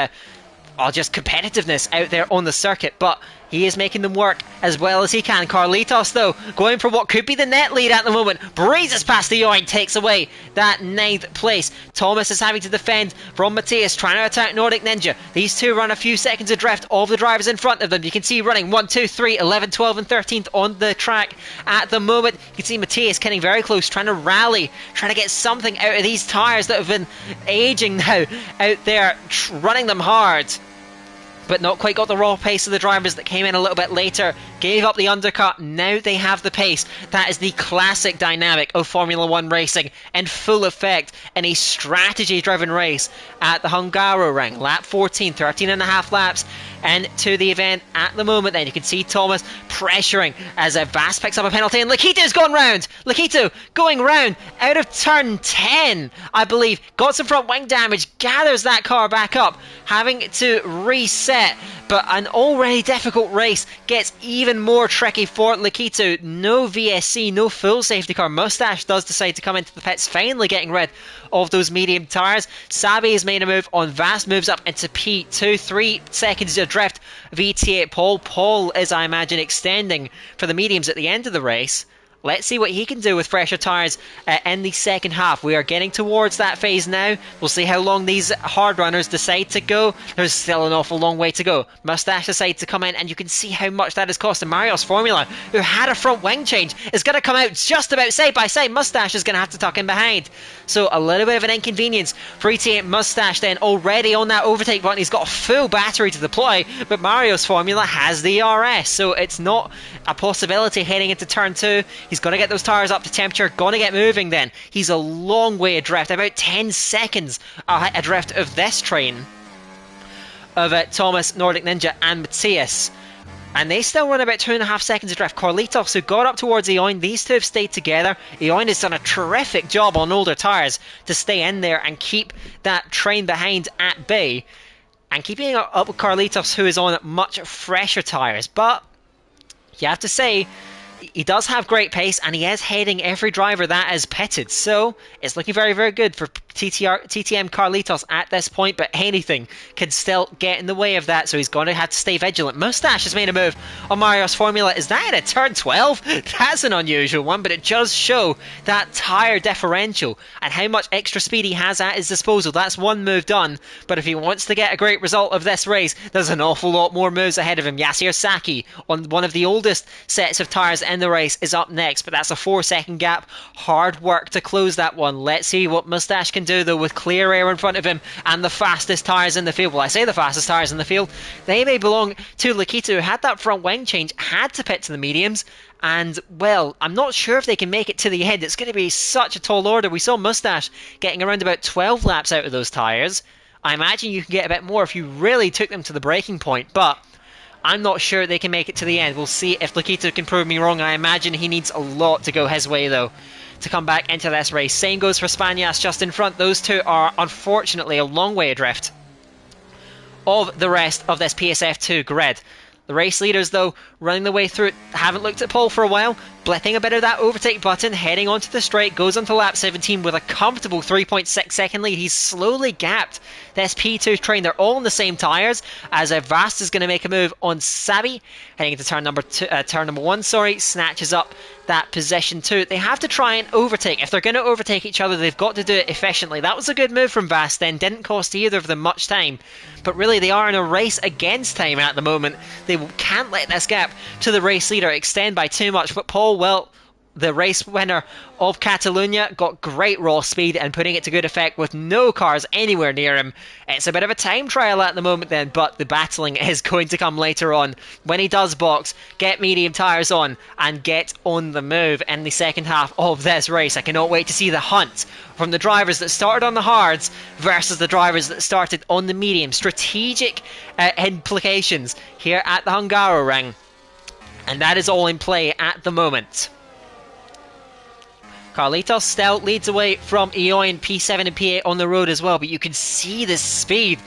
just competitiveness out there on the circuit, but he is making them work as well as he can. Carlitos, though, going for what could be the net lead at the moment, breezes past the Eoin, takes away that 9th place. Thomas is having to defend from Matthias, trying to attack Nordic Ninja. These two run a few seconds adrift of the drivers in front of them. You can see running 1, 2, 3, 11, 12 and 13th on the track at the moment. You can see Matthias getting very close, trying to rally, trying to get something out of these tyres that have been aging now out there, running them hard, but not quite got the raw pace of the drivers that came in a little bit later. Gave up the undercut. Now they have the pace. That is the classic dynamic of Formula 1 racing in full effect in a strategy-driven race at the Hungaroring. Lap 14, 13 and a half laps into the event at the moment. Then you can see Thomas pressuring as Vast picks up a penalty, and Lakitu's gone round. Lakitu going round out of turn 10, I believe. Got some front wing damage, gathers that car back up, having to reset. But an already difficult race gets even more tricky for Lakitu. No VSC, no full safety car. Mustache does decide to come into the pits, finally getting rid of those medium tyres. Sabi has made a move on Vast, moves up into P2, 3 seconds adrift. VT8 Paul. Paul is, I imagine, extending for the mediums at the end of the race. Let's see what he can do with fresher tyres in the second half. We are getting towards that phase now. We'll see how long these hard runners decide to go. There's still an awful long way to go. Mustache decides to come in, and you can see how much that has cost. And Marios Formula, who had a front wing change, is going to come out just about side by side. Mustache is going to have to tuck in behind. So a little bit of an inconvenience for ET8 Mustache then, already on that overtake button. He's got a full battery to deploy, but Marios Formula has the RS, so it's not a possibility heading into turn 2. He's going to get those tyres up to temperature, going to get moving then. He's a long way adrift, about 10 seconds adrift of this train of Thomas, Nordic Ninja and Matthias. And they still run about 2.5 seconds adrift. Carlitos, who got up towards Eoin, these two have stayed together. Eoin has done a terrific job on older tyres to stay in there and keep that train behind at bay. And keeping up with Carlitos, who is on much fresher tyres. But you have to say, he does have great pace, and he is heading every driver that is pitted. So it's looking very, very good for TTM Carlitos at this point, but anything can still get in the way of that, so he's going to have to stay vigilant. Mustache has made a move on Marios Formula. Is that in a turn 12? That's an unusual one, but it does show that tyre differential and how much extra speed he has at his disposal. That's one move done, but if he wants to get a great result of this race, there's an awful lot more moves ahead of him. Yasir Saki, on one of the oldest sets of tyres in the race, is up next, but that's a 4-second gap. Hard work to close that one. Let's see what Mustache can do, though, with clear air in front of him and the fastest tyres in the field. Well, I say the fastest tyres in the field. They may belong to Lakitu, who had that front wing change, had to pit to the mediums, and, well, I'm not sure if they can make it to the end. It's going to be such a tall order. We saw Mustache getting around about 12 laps out of those tyres. I imagine you can get a bit more if you really took them to the breaking point, but I'm not sure they can make it to the end. We'll see if Lakito can prove me wrong. I imagine he needs a lot to go his way, though, to come back into this race. Same goes for Spanias just in front. Those two are unfortunately a long way adrift of the rest of this PSF2 grid. The race leaders, though, running the way through it, haven't looked at pole for a while, blipping a bit of that overtake button, heading onto the straight, goes onto lap 17 with a comfortable 3.6 second lead. He's slowly gapped this P2 train. They're all on the same tyres, as Vast is going to make a move on Sabi, heading into turn number one, snatches up that position too. They have to try and overtake. If they're going to overtake each other, they've got to do it efficiently. That was a good move from Vast then, didn't cost either of them much time, but really they are in a race against time at the moment. They can't let this gap to the race leader extend by too much. But Paul, well, the race winner of Catalunya, got great raw speed and putting it to good effect with no cars anywhere near him. It's a bit of a time trial at the moment then, but the battling is going to come later on when he does box, get medium tyres on and get on the move in the second half of this race. I cannot wait to see the hunt from the drivers that started on the hards versus the drivers that started on the medium. Strategic implications here at the Hungaroring, and that is all in play at the moment. Carlitos still leads away from Eoin, P7 and P8 on the road as well, but you can see the speed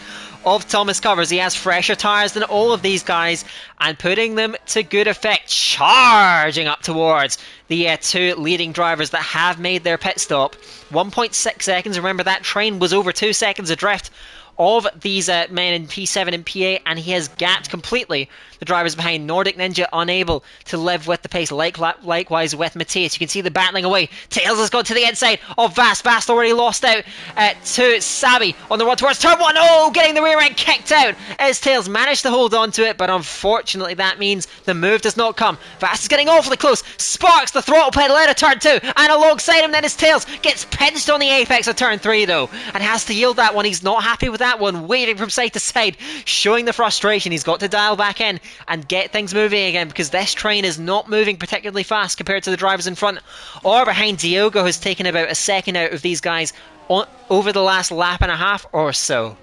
of Thomas Covers. He has fresher tyres than all of these guys and putting them to good effect, charging up towards the two leading drivers that have made their pit stop. 1.6 seconds, remember that train was over 2 seconds adrift of these men in P7 and P8, and he has gapped completely the drivers behind. Nordic Ninja unable to live with the pace, likewise with Matthias. You can see the battling away. Tails has gone to the inside of Vast. Vast already lost out to Sabi on the run towards turn one. Oh, getting the rear end kicked out as Tails managed to hold on to it, but unfortunately that means the move does not come. Vast is getting awfully close. Sparks the throttle pedal out of turn two, and alongside him then is Tails. Gets pinched on the apex of turn three though, and has to yield that one. He's not happy with that one, waving from side to side, showing the frustration. He's got to dial back in and get things moving again, because this train is not moving particularly fast compared to the drivers in front or behind. Diogo has taken about a second out of these guys over the last lap and a half or so.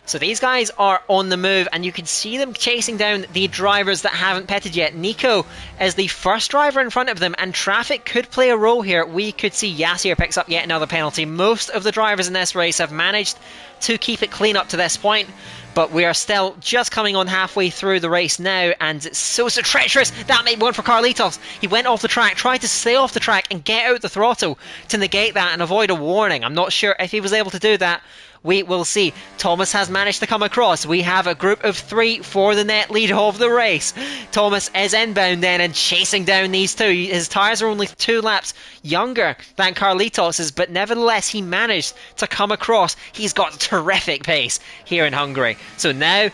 So these guys are on the move, and you can see them chasing down the drivers that haven't pitted yet. Nico is the first driver in front of them, and traffic could play a role here. We could see Yassir picks up yet another penalty. Most of the drivers in this race have managed to keep it clean up to this point, but we are still just coming on halfway through the race now, and it's so treacherous. That made one for Carlitos. He went off the track, tried to stay off the track and get out the throttle to negate that and avoid a warning. I'm not sure if he was able to do that. We will see. Thomas has managed to come across. We have a group of three for the net lead of the race. Thomas is inbound then and chasing down these two. His tyres are only 2 laps younger than Carlitos's, but nevertheless he managed to come across. He's got terrific pace here in Hungary. So now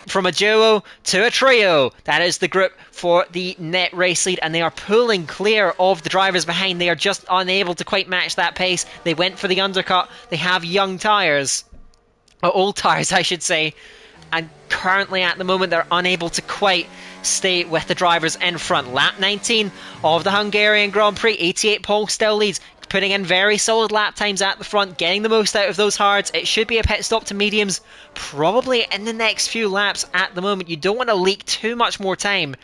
from a duo to a trio. That is the group for the net race lead, and they are pulling clear of the drivers behind. They are just unable to quite match that pace. They went for the undercut. They have young tyres. Old tyres I should say, and currently at the moment they're unable to quite stay with the drivers in front. Lap 19 of the Hungarian Grand Prix, 88 Paul still leads, putting in very solid lap times at the front, getting the most out of those hards. It should be a pit stop to mediums probably in the next few laps. At the moment you don't want to leak too much more time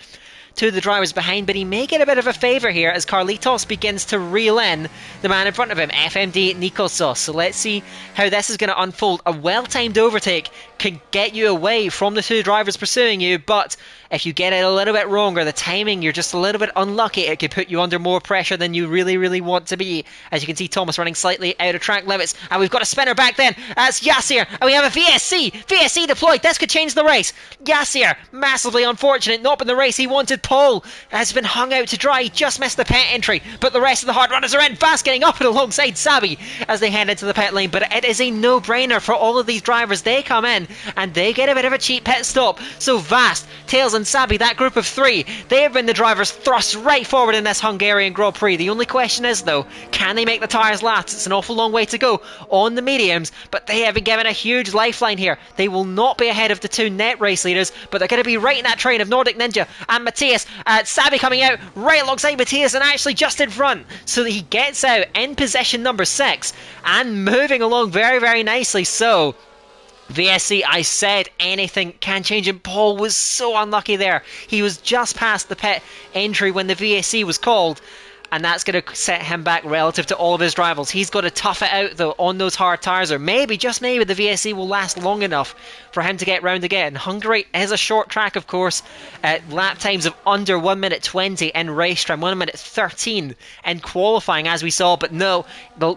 to the drivers behind, but he may get a bit of a favour here as Carlitos begins to reel in the man in front of him, FMD Nikosos. So let's see how this is going to unfold. A well-timed overtake can get you away from the two drivers pursuing you, but if you get it a little bit wrong or the timing, you're just a little bit unlucky, it could put you under more pressure than you really want to be. As you can see, Thomas running slightly out of track limits, and we've got a spinner back then. That's Yassir, and we have a VSC deployed. This could change the race. Yassir, massively unfortunate, not been the race he wanted. Paul has been hung out to dry. He just missed the pit entry, but the rest of the hard runners are in fast, getting up and alongside Sabi as they head into the pit lane. But it is a no-brainer for all of these drivers. They come in and they get a bit of a cheap pit stop. So Vast, Tails and Sabi, that group of 3, they have been the drivers thrust right forward in this Hungarian Grand Prix. The only question is though, can they make the tyres last? It's an awful long way to go on the mediums, but they have been given a huge lifeline here. They will not be ahead of the 2 net race leaders, but they're going to be right in that train of Nordic Ninja and Matthias. Sabi coming out right alongside Matthias and actually just in front, so that he gets out in position number 6 and moving along very, very nicely. So VSC, I said anything can change, and Paul was so unlucky there. He was just past the pit entry when the VSC was called, and that's going to set him back relative to all of his rivals. He's got to tough it out though on those hard tyres, or maybe, just maybe, the VSC will last long enough for him to get round again. Hungary is a short track, of course. Lap times of under 1 minute 20 in race time, 1 minute 13 in qualifying, as we saw. But no,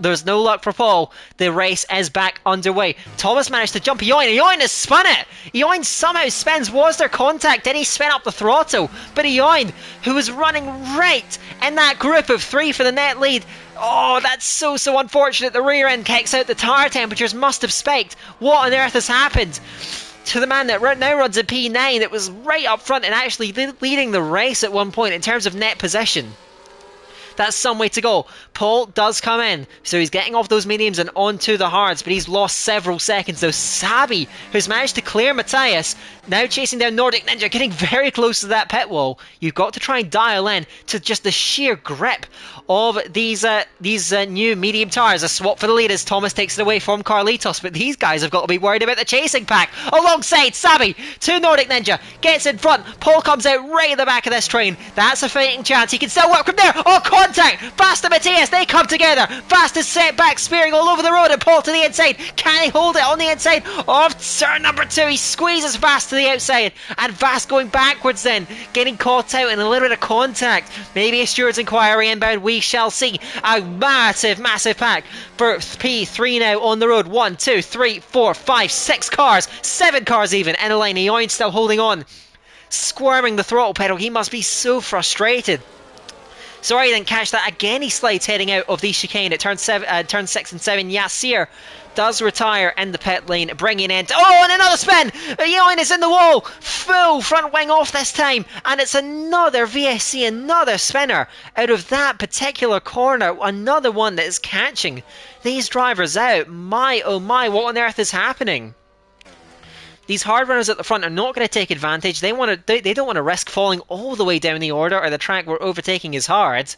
there's no luck for Paul. The race is back underway. Thomas managed to jump Eoin. Eoin has spun it. Eoin somehow spins. Was there contact? Did he spin up the throttle? But Eoin, who was running right in that group of 3 for the net lead. Oh, that's so unfortunate. The rear end kicks out. The tyre temperatures must have spiked. What on earth has happened to the man that now runs a P9 that was right up front and actually leading the race at one point in terms of net position? That's some way to go. Paul does come in, so he's getting off those mediums and onto the hards, but he's lost several seconds. Though Sabi, who's managed to clear Matthias, now chasing down Nordic Ninja, getting very close to that pit wall. You've got to try and dial in to just the sheer grip of these new medium tyres. A swap for the lead as Thomas takes it away from Carlitos, but these guys have got to be worried about the chasing pack. Alongside Sabi, to Nordic Ninja, gets in front. Paul comes out right at the back of this train. That's a fighting chance. He can still work from there. Oh, contact! Fast and Matthias, they come together. Fast is set back, spearing all over the road, and Paul to the inside. Can he hold it on the inside of turn number 2? He squeezes Vast to the outside, and Vast going backwards then, getting caught out in a little bit of contact. Maybe a steward's inquiry inbound. We shall see. A massive pack for P3 now on the road. 1, 2, 3, 4, 5, 6 cars, 7 cars even in a line. Eoin still holding on, squirming the throttle pedal. He must be so frustrated. Sorry, I didn't catch that. Again, he slides heading out of the chicane at turn 6 and 7. Yassir does retire in the pit lane, bringing in... Oh, and another spin! Eoin is in the wall! Full front wing off this time, and it's another VSC, another spinner out of that particular corner. Another one that is catching these drivers out. My, oh my, what on earth is happening? These hard runners at the front are not going to take advantage. They don't want to risk falling all the way down the order or the track where overtaking is hard.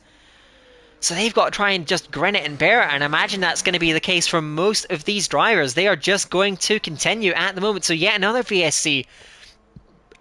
So they've got to try and just grin it and bear it, and I imagine that's going to be the case for most of these drivers. They are just going to continue at the moment. So yet another VSC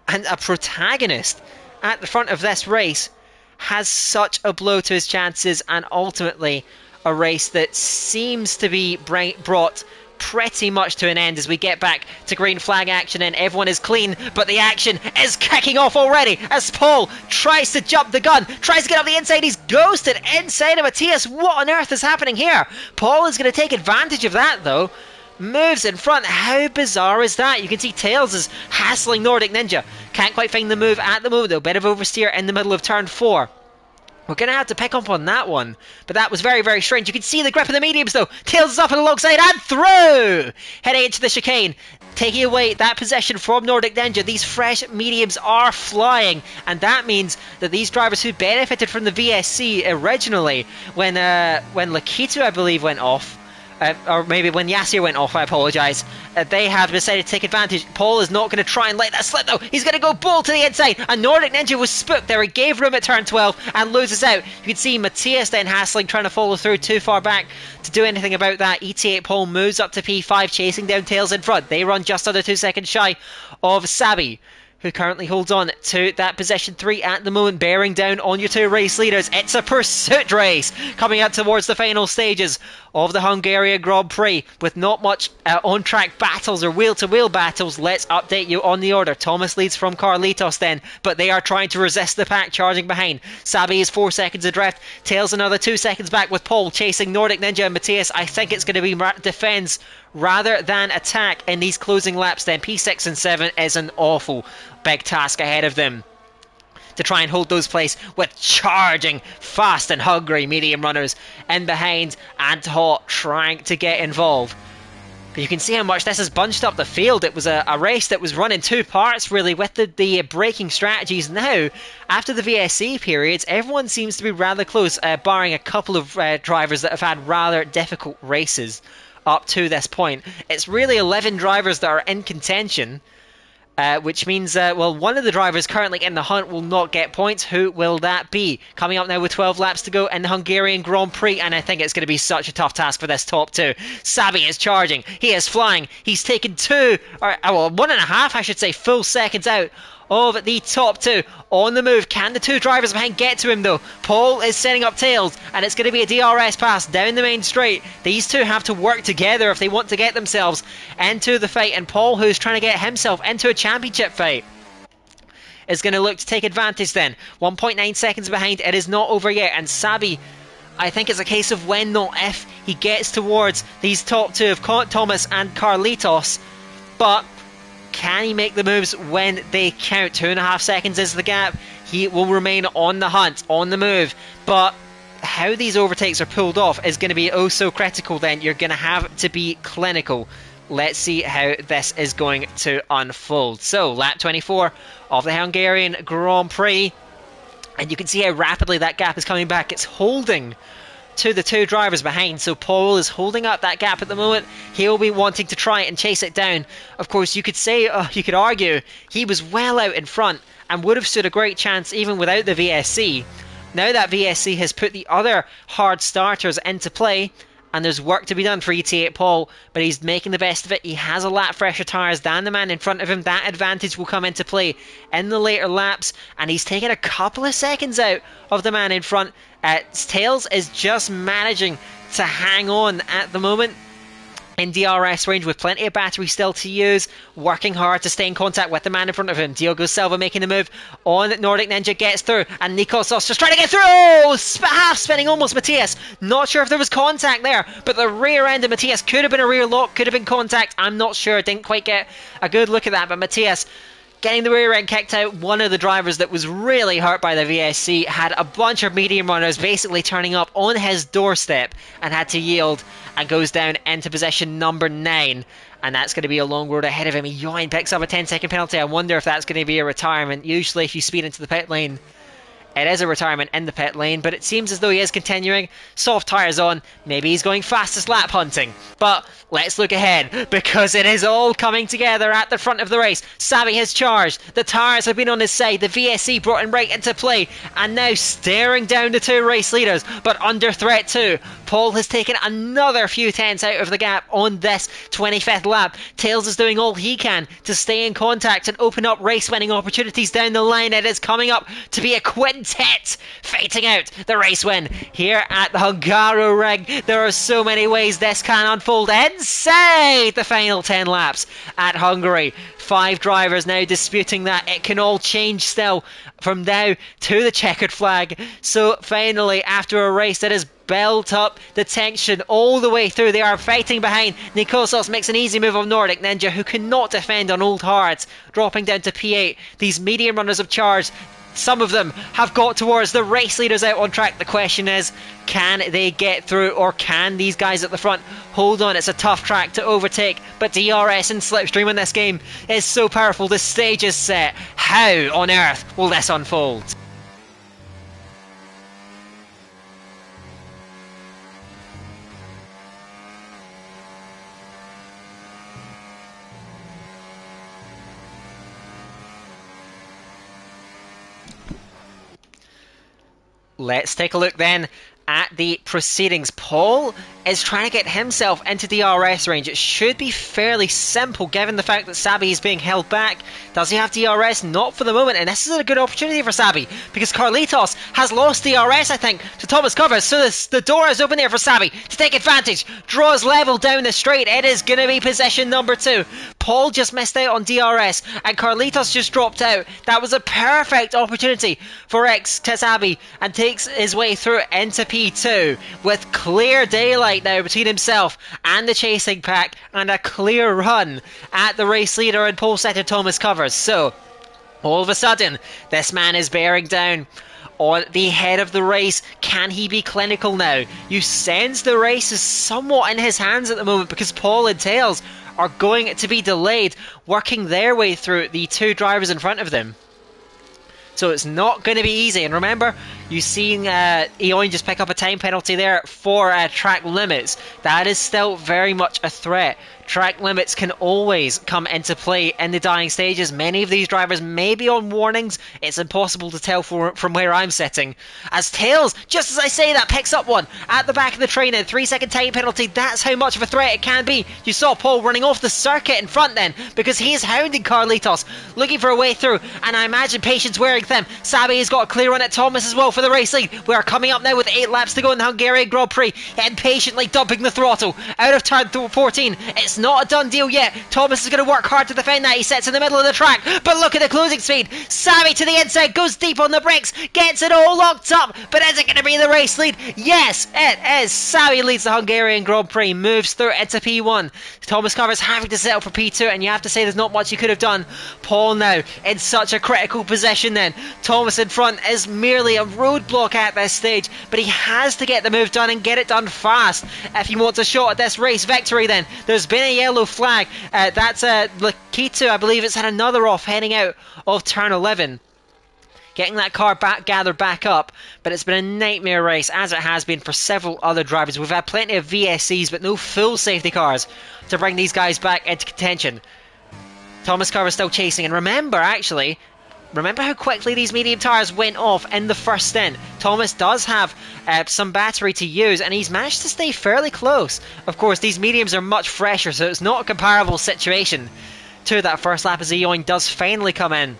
and a protagonist at the front of this race has such a blow to his chances, and ultimately a race that seems to be brought pretty much to an end as we get back to green flag action and everyone is clean, but the action is kicking off already as Paul tries to jump the gun, tries to get up the inside. He's ghosted inside of Matthias. What on earth is happening here? Paul is going to take advantage of that though, moves in front. How bizarre is that? You can see Tails is hassling Nordic Ninja, can't quite find the move at the moment though. Bit of oversteer in the middle of turn 4. We're going to have to pick up on that one. But that was very, very strange. You can see the grip of the mediums, though. Tails is up and alongside and through! Heading into the chicane. Taking away that possession from Nordic Ninja. These fresh mediums are flying. And that means that these drivers who benefited from the VSC originally, when Lakitu, I believe, went off, or maybe when Yassir went off, I apologise, they have decided to take advantage. Paul is not going to try and let that slip though. He's going to go bull to the inside, and Nordic Ninja was spooked there. He gave room at turn 12 and loses out. You can see Matthias then hassling, trying to follow through too far back to do anything about that. ET8 Paul moves up to P5, chasing down Tails in front. They run just under 2 seconds shy of Sabi, who currently holds on to that position 3 at the moment, bearing down on your 2 race leaders. It's a pursuit race coming up towards the final stages of the Hungarian Grand Prix with not much on-track battles or wheel-to-wheel battles. Let's update you on the order. Thomas leads from Carlitos then, but they are trying to resist the pack charging behind. Sabi is 4 seconds adrift. Tails another 2 seconds back with Paul chasing Nordic Ninja and Matthias. I think it's going to be defense rather than attack in these closing laps then. P6 and 7 is an awful big task ahead of them to try and hold those place with charging fast and hungry medium runners in behind and hot trying to get involved. But you can see how much this has bunched up the field. It was a race that was run in two parts, really, with the braking strategies. Now, after the VSC periods, everyone seems to be rather close, barring a couple of drivers that have had rather difficult races up to this point. It's really 11 drivers that are in contention, which means, well, one of the drivers currently in the hunt will not get points. Who will that be? Coming up now with 12 laps to go in the Hungarian Grand Prix, and I think it's going to be such a tough task for this top two. Sabi is charging. He is flying. He's taken 1.5, I should say, full seconds out of the top two. On the move. Can the two drivers behind get to him, though? Paul is setting up tails, and it's going to be a DRS pass down the main straight. These two have to work together if they want to get themselves into the fight, and Paul, who's trying to get himself into a championship fight, is going to look to take advantage then. 1.9 seconds behind. It is not over yet, and Sabi, I think it's a case of when, not if, he gets towards these top two of Thomas and Carlitos, but can he make the moves when they count? 2.5 seconds is the gap. He will remain on the hunt, on the move. But how these overtakes are pulled off is going to be oh so critical then. You're going to have to be clinical. Let's see how this is going to unfold. So, lap 24 of the Hungarian Grand Prix. And you can see how rapidly that gap is coming back. It's holding to the two drivers behind, so Paul is holding up that gap at the moment. He'll be wanting to try and chase it down. Of course, you could say, you could argue, he was well out in front and would have stood a great chance even without the VSC. Now that VSC has put the other hard starters into play, and there's work to be done for ET8 Paul, but he's making the best of it. He has a lap fresher tyres than the man in front of him. That advantage will come into play in the later laps, and he's taken a couple of seconds out of the man in front. Tails is just managing to hang on at the moment in DRS range with plenty of battery still to use, working hard to stay in contact with the man in front of him. Diogo Silva making the move on. Nordic Ninja gets through, and Nikos just trying to get through. Half spinning almost Matthias. Not sure if there was contact there, but the rear end of Matthias could have been a rear lock, could have been contact. I'm not sure. Didn't quite get a good look at that, but Matthias getting the rear end kicked out. One of the drivers that was really hurt by the VSC had a bunch of medium runners basically turning up on his doorstep and had to yield, and goes down into position number 9. And that's going to be a long road ahead of him. Yoin picks up a 10-second penalty. I wonder if that's going to be a retirement. Usually if you speed into the pit lane, it is a retirement in the pit lane, but it seems as though he is continuing. Soft tyres on. Maybe he's going fastest lap hunting. But let's look ahead, because it is all coming together at the front of the race. Sabi has charged. The tyres have been on his side. The VSC brought him right into play, and now staring down the two race leaders, but under threat too. Paul has taken another few tenths out of the gap on this 25th lap. Tails is doing all he can to stay in contact and open up race-winning opportunities down the line. It is coming up to be a quintet fighting out the race win here at the Hungaro Ring. There are so many ways this can unfold inside the final 10 laps at Hungary. 5 drivers now disputing that. It can all change still from now to the checkered flag. So finally, after a race that has built up the tension all the way through, they are fighting behind. Nikosos makes an easy move on Nordic Ninja, who cannot defend on old hards, dropping down to P8. These medium runners have charged. Some of them have got towards the race leaders out on track. The question is, can they get through, or can these guys at the front hold on? It's a tough track to overtake, but DRS and Slipstream in this game is so powerful. The stage is set. How on earth will this unfold? Let's take a look then at the proceedings. Paul is trying to get himself into DRS range. It should be fairly simple given the fact that Sabi is being held back. Does he have DRS? Not for the moment, and this is a good opportunity for Sabi, because Carlitos has lost DRS, I think, to Thomas Covers. So the door is open there for Sabi to take advantage. Draws level down the straight. It is going to be position number 2. Paul just missed out on DRS, and Carlitos just dropped out. That was a perfect opportunity for Sabi, and takes his way through into P2 with clear daylight now between himself and the chasing pack, and a clear run at the race leader and pole setter Thomas Covers. So all of a sudden, this man is bearing down on the head of the race. Can he be clinical now? You sense the race is somewhat in his hands at the moment because Paul and Tails are going to be delayed, working their way through the two drivers in front of them. So it's not going to be easy. And remember, you've seen Eoin just pick up a time penalty there for track limits. That is still very much a threat. Track limits can always come into play in the dying stages. Many of these drivers may be on warnings. It's impossible to tell from where I'm sitting. As Tails, just as I say that, picks up one at the back of the train. A 3-second time penalty. That's how much of a threat it can be. You saw Paul running off the circuit in front then because he is hounding Carlitos, looking for a way through. And I imagine patience wearing them. Sabi has got a clear run at Thomas as well for the race lead. We are coming up now with 8 laps to go in the Hungarian Grand Prix. Impatiently dumping the throttle out of turn 14. It's not a done deal yet. Thomas is going to work hard to defend that. He sets in the middle of the track, but look at the closing speed. Sabi to the inside, goes deep on the brakes, gets it all locked up, but is it going to be the race lead? Yes, it is. Sabi leads the Hungarian Grand Prix, moves through into P1. Thomas Carver's having to settle for P2, and you have to say there's not much he could have done. Paul now in such a critical position then. Thomas in front is merely a roadblock at this stage, but he has to get the move done and get it done fast if he wants a shot at this race victory then. There's been a yellow flag. That's Lakitu, I believe it's had another off heading out of turn 11. Getting that car gathered back up, but it's been a nightmare race, as it has been for several other drivers. We've had plenty of VSCs, but no full safety cars to bring these guys back into contention. Thomas Carver still chasing, and remember how quickly these medium tyres went off in the first stint. Thomas does have some battery to use, and he's managed to stay fairly close. Of course, these mediums are much fresher, so it's not a comparable situation to that first lap as Eoin does finally come in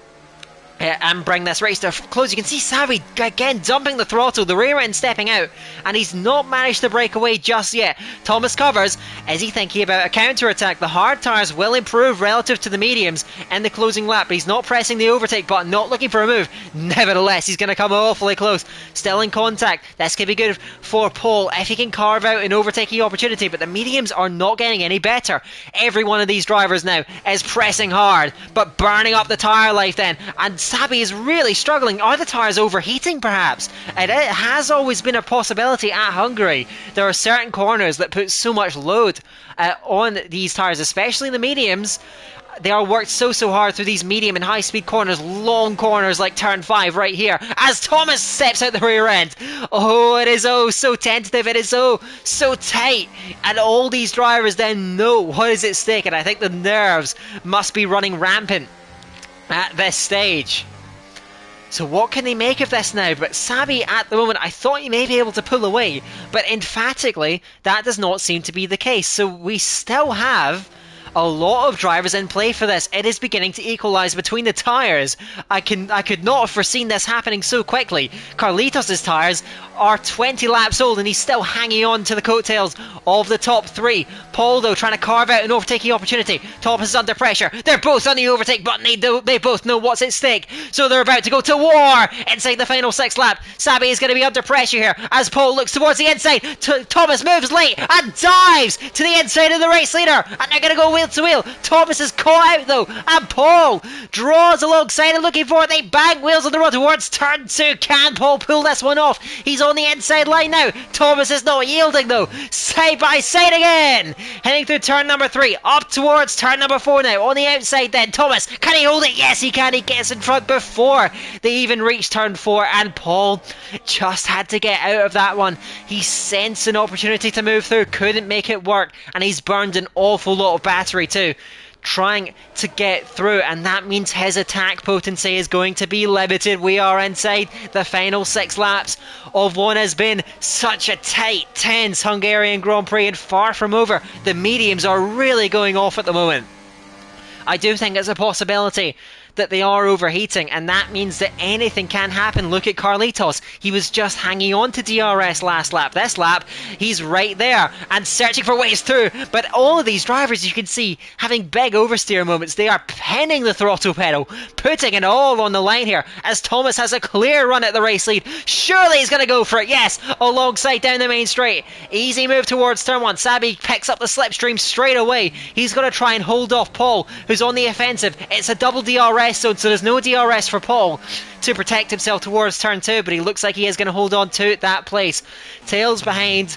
and bring this race to a close. You can see Savi again dumping the throttle, the rear end stepping out, and he's not managed to break away just yet. Thomas covers. Is he thinking about a counter attack? The hard tyres will improve relative to the mediums in the closing lap, but he's not pressing the overtake button, not looking for a move. Nevertheless, he's going to come awfully close, still in contact. This could be good for Paul if he can carve out an overtaking opportunity, but the mediums are not getting any better. Every one of these drivers now is pressing hard, but burning up the tyre life then, and Sabi is really struggling. Are the tyres overheating perhaps? It has always been a possibility at Hungary. There are certain corners that put so much load on these tyres, especially the mediums. They are worked so hard through these medium and high speed corners, long corners like turn 5 right here, as Thomas steps out the rear end. Oh, it is so tentative, it is so tight, and all these drivers then know what is at stake, and I think the nerves must be running rampant at this stage. So what can they make of this now? But Sabi at the moment, I thought he may be able to pull away, but emphatically that does not seem to be the case. So we still have a lot of drivers in play for this. It is beginning to equalise between the tyres. I could not have foreseen this happening so quickly. Carlitos' tyres are 20 laps old and he's still hanging on to the coattails of the top 3. Paul though trying to carve out an overtaking opportunity. Thomas is under pressure. They're both on the overtake button. They both know what's at stake. So they're about to go to war inside the final 6 lap. Sabi is going to be under pressure here as Paul looks towards the inside. Thomas moves late and dives to the inside of the race leader, and they're going to go wheel to wheel. Thomas is caught out though, and Paul draws alongside him looking for it. They bang wheels on the road towards turn 2. Can Paul pull this one off? He's on the inside line now. Thomas is not yielding though. Side by side again, heading through turn number 3 up towards turn number 4 now. On the outside then, Thomas, can he hold it? Yes he can. He gets in front before they even reach turn 4, and Paul just had to get out of that one. He sensed an opportunity to move through, couldn't make it work, and he's burned an awful lot of battery too, trying to get through, and that means his attack potency is going to be limited. We are inside the final 6 laps of what has been such a tight, tense Hungarian Grand Prix, and far from over. The mediums are really going off at the moment. I do think it's a possibility that they are overheating, and that means that anything can happen. Look at Carlitos. He was just hanging on to DRS last lap. This lap, he's right there and searching for ways through. But all of these drivers, you can see, having big oversteer moments. They are penning the throttle pedal, putting it all on the line here, as Thomas has a clear run at the race lead. Surely he's going to go for it. Yes, alongside down the main straight. Easy move towards turn 1. Sabi picks up the slipstream straight away. He's going to try and hold off Paul, who's on the offensive. It's a double DRS DRS zone, so there's no DRS for Paul to protect himself towards turn 2, but he looks like he is going to hold on to that place. Tails behind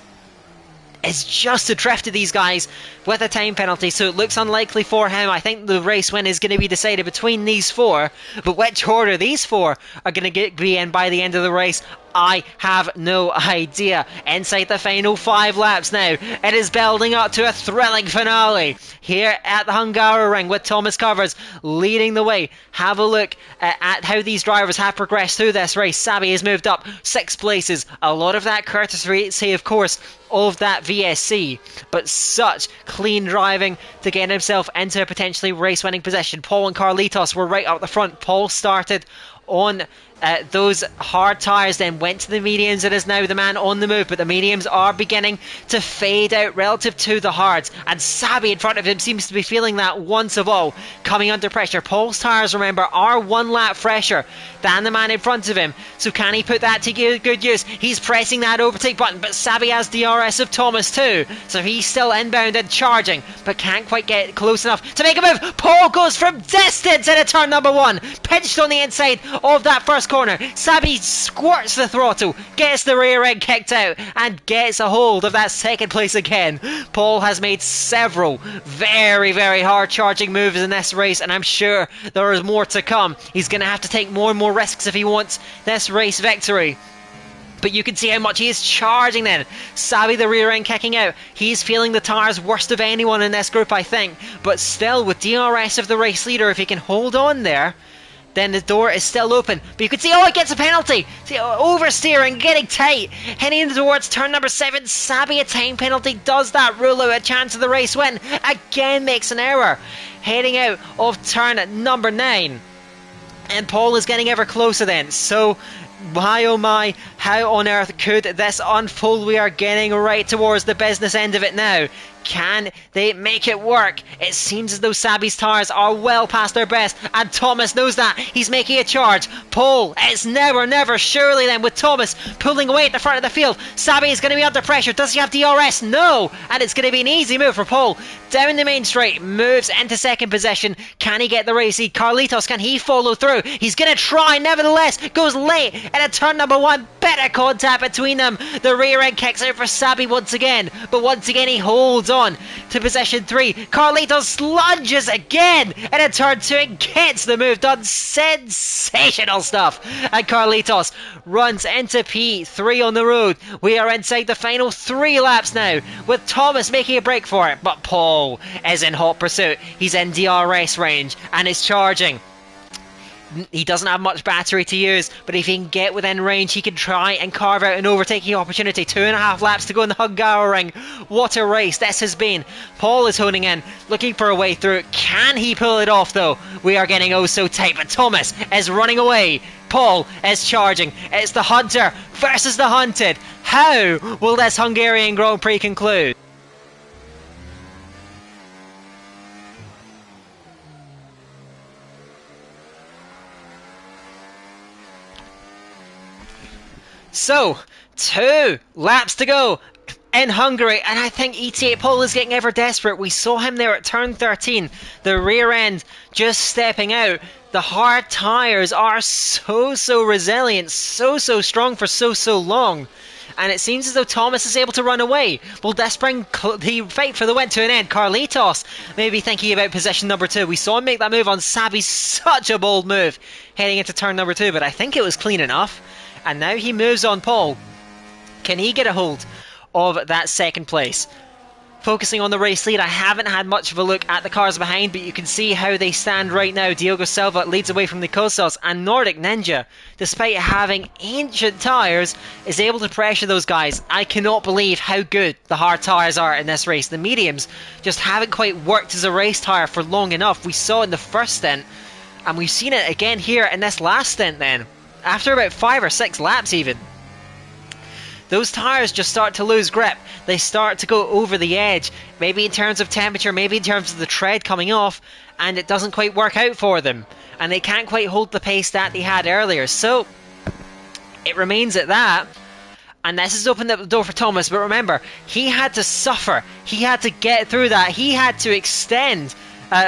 is just adrift to these guys with a time penalty, so it looks unlikely for him. I think the race win is going to be decided between these 4, but which order these 4 are going to be in by the end of the race, I have no idea. Inside the final 5 laps now, it is building up to a thrilling finale here at the Hungaroring with Thomas Covers leading the way. Have a look at how these drivers have progressed through this race. Sabi has moved up 6 places. A lot of that courtesy, of course, of that VSC, but such clean driving to get himself into a potentially race-winning position. Paul and Carlitos were right up the front. Paul started on those hard tyres, then went to the mediums. It is now the man on the move, but the mediums are beginning to fade out relative to the hards, and Sabi in front of him seems to be feeling that once of all, coming under pressure. Paul's tyres, remember, are 1 lap fresher than the man in front of him, so can he put that to good use? He's pressing that overtake button, but Sabi has DRS of Thomas too, so he's still inbound and charging, but can't quite get close enough to make a move. Paul goes from distance into turn number 1, pinched on the inside of that first corner. Sabi squirts the throttle, gets the rear end kicked out, and gets a hold of that second place again. Paul has made several very, very hard charging moves in this race, and I'm sure there is more to come. He's going to have to take more and more risks if he wants this race victory. But you can see how much he is charging then. Sabi the rear end kicking out. He's feeling the tyres worst of anyone in this group, I think. But still, with DRS of the race leader, if he can hold on there, then the door is still open. But you can see, oh, he gets a penalty. See, oversteering, getting tight. Heading towards turn number 7. Sabi, a time penalty. Does that rule out a chance of the race win? Again makes an error. Heading out of turn number 9. And Paul is getting ever closer then. So, my oh my, how on earth could this unfold? We are getting right towards the business end of it now. Can they make it work? It seems as though Sabi's tyres are well past their best, and Thomas knows that. He's making a charge. Paul, it's never surely then, with Thomas pulling away at the front of the field. Sabi is going to be under pressure. Does he have DRS? No! And it's going to be an easy move for Paul. Down the main straight, moves into second position. Can he get the race? Carlitos, can he follow through? He's going to try, nevertheless. Goes late at turn number 1. Better contact between them. The rear end kicks out for Sabi once again, but once again he holds on to position 3. Carlitos lunges again in turn 2 and gets the move done. Sensational stuff. And Carlitos runs into P3 on the road. We are inside the final 3 laps now, with Thomas making a break for it, but Paul is in hot pursuit. He's in DRS range and is charging. He doesn't have much battery to use, but if he can get within range, he can try and carve out an overtaking opportunity. 2.5 laps to go in the Hungaroring. What a race this has been. Paul is honing in, looking for a way through. Can he pull it off though? We are getting oh so tight, but Thomas is running away. Paul is charging. It's the hunter versus the hunted. How will this Hungarian Grand Prix conclude? So, 2 laps to go in Hungary, and I think ET8 Paul is getting ever desperate. We saw him there at turn 13, the rear end just stepping out. The hard tyres are so resilient, so strong for so long. And it seems as though Thomas is able to run away. Will this bring the fight for the win to an end? Carlitos maybe thinking about position number 2. We saw him make that move on Sabi, such a bold move heading into turn number 2, but I think it was clean enough. And now he moves on Paul. Can he get a hold of that second place? Focusing on the race lead, I haven't had much of a look at the cars behind, but you can see how they stand right now. Diogo Silva leads away from the Kossos, and Nordic Ninja, despite having ancient tyres, is able to pressure those guys. I cannot believe how good the hard tyres are in this race. The mediums just haven't quite worked as a race tyre for long enough. We saw in the first stint, and we've seen it again here in this last stint then. After about 5 or 6 laps even, those tyres just start to lose grip. They start to go over the edge, maybe in terms of temperature, maybe in terms of the tread coming off, and it doesn't quite work out for them. And they can't quite hold the pace that they had earlier. So, it remains at that. And this has opened up the door for Thomas, but remember, he had to suffer. He had to get through that. He had to extend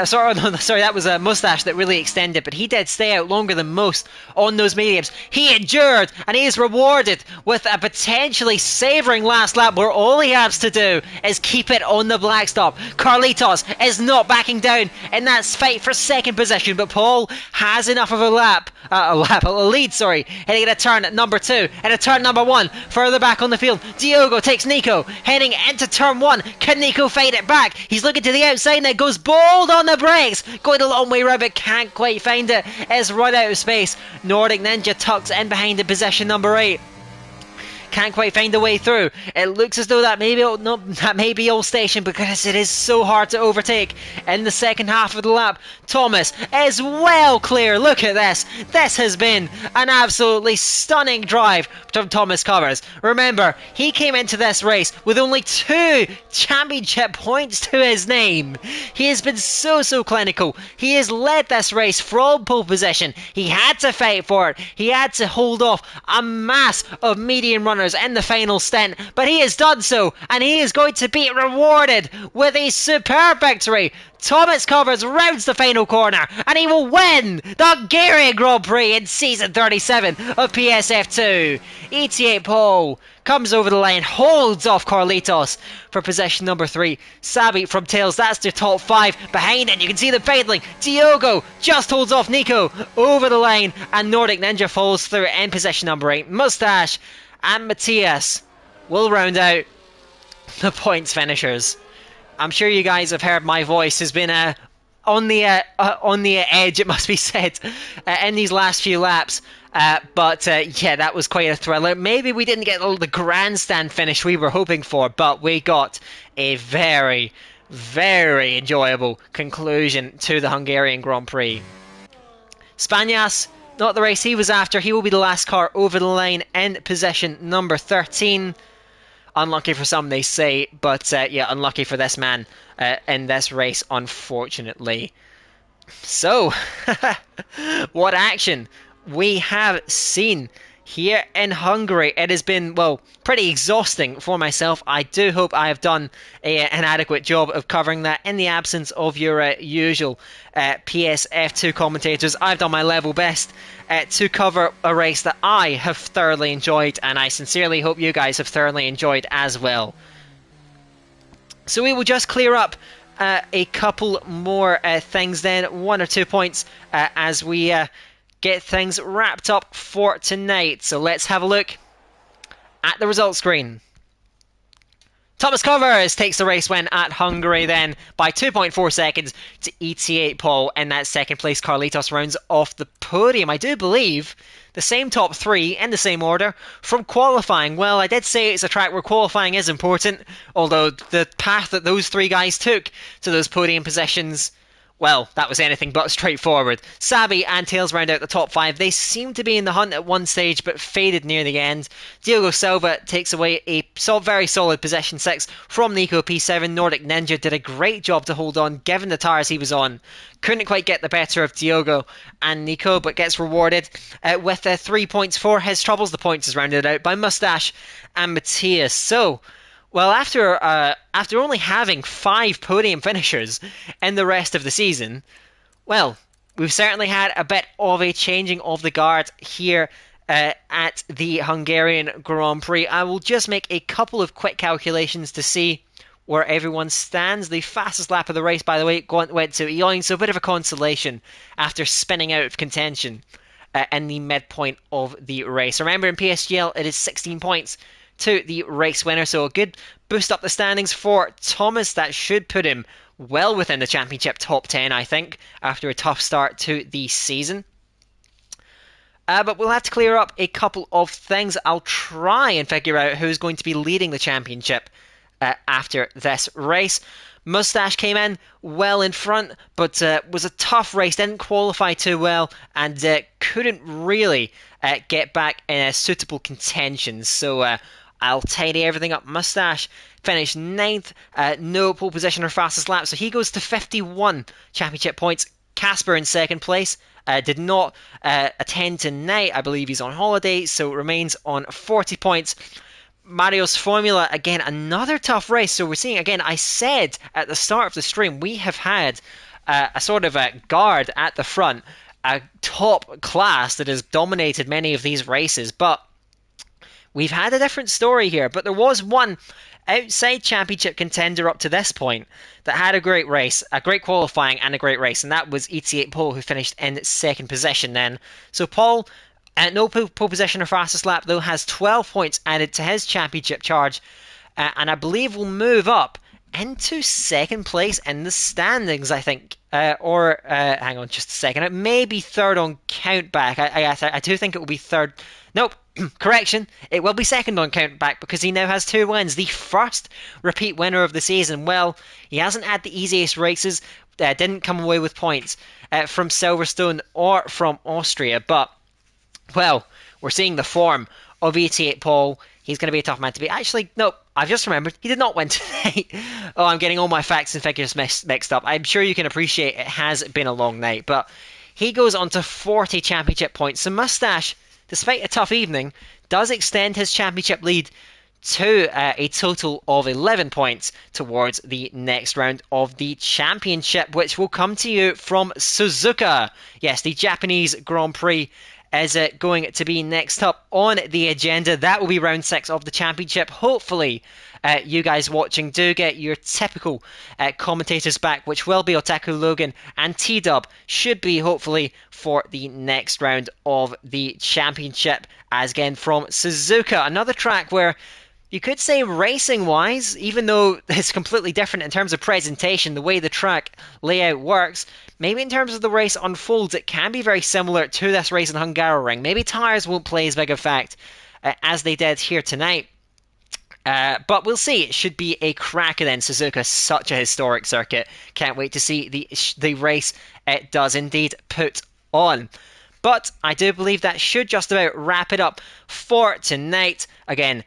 Sorry, no, sorry, that was a mustache that really extended, but he did stay out longer than most on those mediums. He endured, and he is rewarded with a potentially savouring last lap where all he has to do is keep it on the black stop. Carlitos is not backing down in that fight for second position, but Paul has enough of a lead, heading in a turn at number 2, and a turn number 1, further back on the field. Diogo takes Nico, heading into turn 1. Can Nico fade it back? He's looking to the outside, and it goes bold on the brakes, going a long way around, but can't quite find it. It's run out of space. Nordic Ninja tucks in behind in position number 8. Can't quite find a way through. It looks as though that may be all station, because it is so hard to overtake in the second half of the lap. Thomas is well clear. Look at this. This has been an absolutely stunning drive from Thomas Covers. Remember, he came into this race with only 2 championship points to his name. He has been so clinical. He has led this race from pole position. He had to fight for it. He had to hold off a mass of medium runners in the final stint, but he has done so, and he is going to be rewarded with a superb victory. Thomas Covers rounds the final corner, and he will win the Hungarian Grand Prix in season 37 of PSF2. ET8 Paul comes over the line, holds off Carlitos for position number 3. Sabi from Tails, that's the top 5. Behind it, you can see them failing. Diogo just holds off Nico over the line, and Nordic Ninja falls through in position number 8. Mustache and Matthias will round out the points finishers. I'm sure you guys have heard my voice has been on the edge, it must be said, in these last few laps. But yeah, that was quite a thriller. Maybe we didn't get the grandstand finish we were hoping for, but we got a very, very enjoyable conclusion to the Hungarian Grand Prix. Spanias, not the race he was after. He will be the last car over the line in position number 13. Unlucky for some, they say, but yeah, unlucky for this man in this race, unfortunately. So, what action we have seen here in Hungary. It has been, well, pretty exhausting for myself. I do hope I have done an adequate job of covering that in the absence of your usual PSF2 commentators. I've done my level best to cover a race that I have thoroughly enjoyed, and I sincerely hope you guys have thoroughly enjoyed as well. So we will just clear up a couple more things then, 1 or 2 points as we get things wrapped up for tonight. So let's have a look at the results screen. Thomas Covers takes the race win at Hungary then by 2.4 seconds to ET8 Paul in that second place. Carlitos rounds off the podium. I do believe the same top 3 in the same order from qualifying. Well, I did say it's a track where qualifying is important, although the path that those 3 guys took to those podium positions, well, that was anything but straightforward. Sabi and Tails round out the top 5. They seemed to be in the hunt at one stage, but faded near the end. Diogo Silva takes away a very solid position 6 from Nico P7. Nordic Ninja did a great job to hold on, given the tyres he was on. Couldn't quite get the better of Diogo and Nico, but gets rewarded with 3 points for his troubles. The points is rounded out by Mustache and Matthias. So, well, after only having 5 podium finishers in the rest of the season, well, we've certainly had a bit of a changing of the guard here at the Hungarian Grand Prix. I will just make a couple of quick calculations to see where everyone stands. The fastest lap of the race, by the way, went to Eoin, so a bit of a consolation after spinning out of contention in the midpoint of the race. Remember, in PSGL, it is 16 points to the race winner, so a good boost up the standings for Thomas. That should put him well within the championship top 10, I think, after a tough start to the season. But we'll have to clear up a couple of things. I'll try and figure out who's going to be leading the championship after this race. Mustache came in well in front, but was a tough race, didn't qualify too well, and couldn't really get back in a suitable contention. So I'll tidy everything up. Mustache finished 9th, no pole position or fastest lap, so he goes to 51 championship points. Casper in second place, did not attend tonight. I believe he's on holiday, so remains on 40 points. Mario's Formula, again, another tough race. So we're seeing, again, I said at the start of the stream, we have had a sort of a guard at the front, a top class that has dominated many of these races. But we've had a different story here. But there was one outside championship contender up to this point that had a great race, a great qualifying and a great race, and that was ET8 Paul, who finished in second position then. So Paul, at no pole position or fastest lap, though, has 12 points added to his championship charge, and I believe will move up into second place in the standings, I think. Hang on just a second. It may be third on count back. I do think it will be third. Nope. Correction. It will be second on count back because he now has 2 wins. The first repeat winner of the season. Well, he hasn't had the easiest races. Didn't come away with points from Silverstone or from Austria. But, well, we're seeing the form of ET8 Paul. He's going to be a tough man to beat. Actually, no, I've just remembered. He did not win tonight. Oh, I'm getting all my facts and figures mixed up. I'm sure you can appreciate it has been a long night. But he goes on to 40 championship points. So Moustache, despite a tough evening, does extend his championship lead to a total of 11 points towards the next round of the championship, which will come to you from Suzuka. Yes, the Japanese Grand Prix is going to be next up on the agenda. That will be round 6 of the championship. Hopefully, you guys watching do get your typical commentators back, which will be Otaku Logan and T-Dub. Should be, hopefully, for the next round of the championship. As again, from Suzuka, another track where you could say racing-wise, even though it's completely different in terms of presentation, the way the track layout works, maybe in terms of the race unfolds, it can be very similar to this race in Hungaroring. Maybe tyres won't play as big a fact as they did here tonight. But we'll see. It should be a cracker then. Suzuka, such a historic circuit. Can't wait to see the race it does indeed put on. But I do believe that should just about wrap it up for tonight. Again,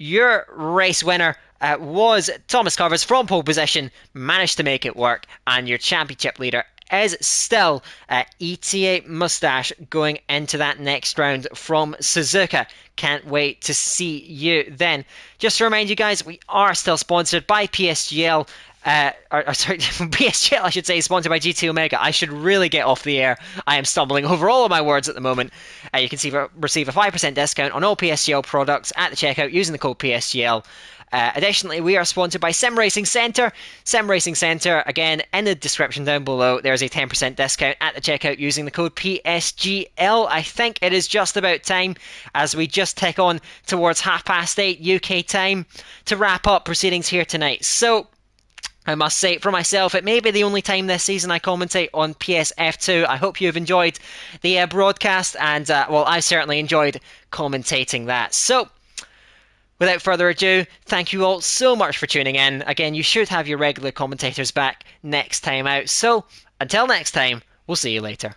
your race winner was Thomas Covers from pole position, managed to make it work, and your championship leader is still ET8 Moustache going into that next round from Suzuka. Can't wait to see you then. Just to remind you guys, we are still sponsored by PSGL. PSGL, I should say, sponsored by GT Omega. I should really get off the air. I am stumbling over all of my words at the moment. You can receive a 5% discount on all PSGL products at the checkout using the code PSGL. Additionally, we are sponsored by Sim Racing Centre. Sim Racing Centre, again, in the description down below, there's a 10% discount at the checkout using the code PSGL. I think it is just about time, as we just tick on towards 8:30 UK time, to wrap up proceedings here tonight. So, I must say, for myself, it may be the only time this season I commentate on PSF2. I hope you've enjoyed the broadcast, and, well, I certainly enjoyed commentating that. So, without further ado, thank you all so much for tuning in. Again, you should have your regular commentators back next time out. So, until next time, we'll see you later.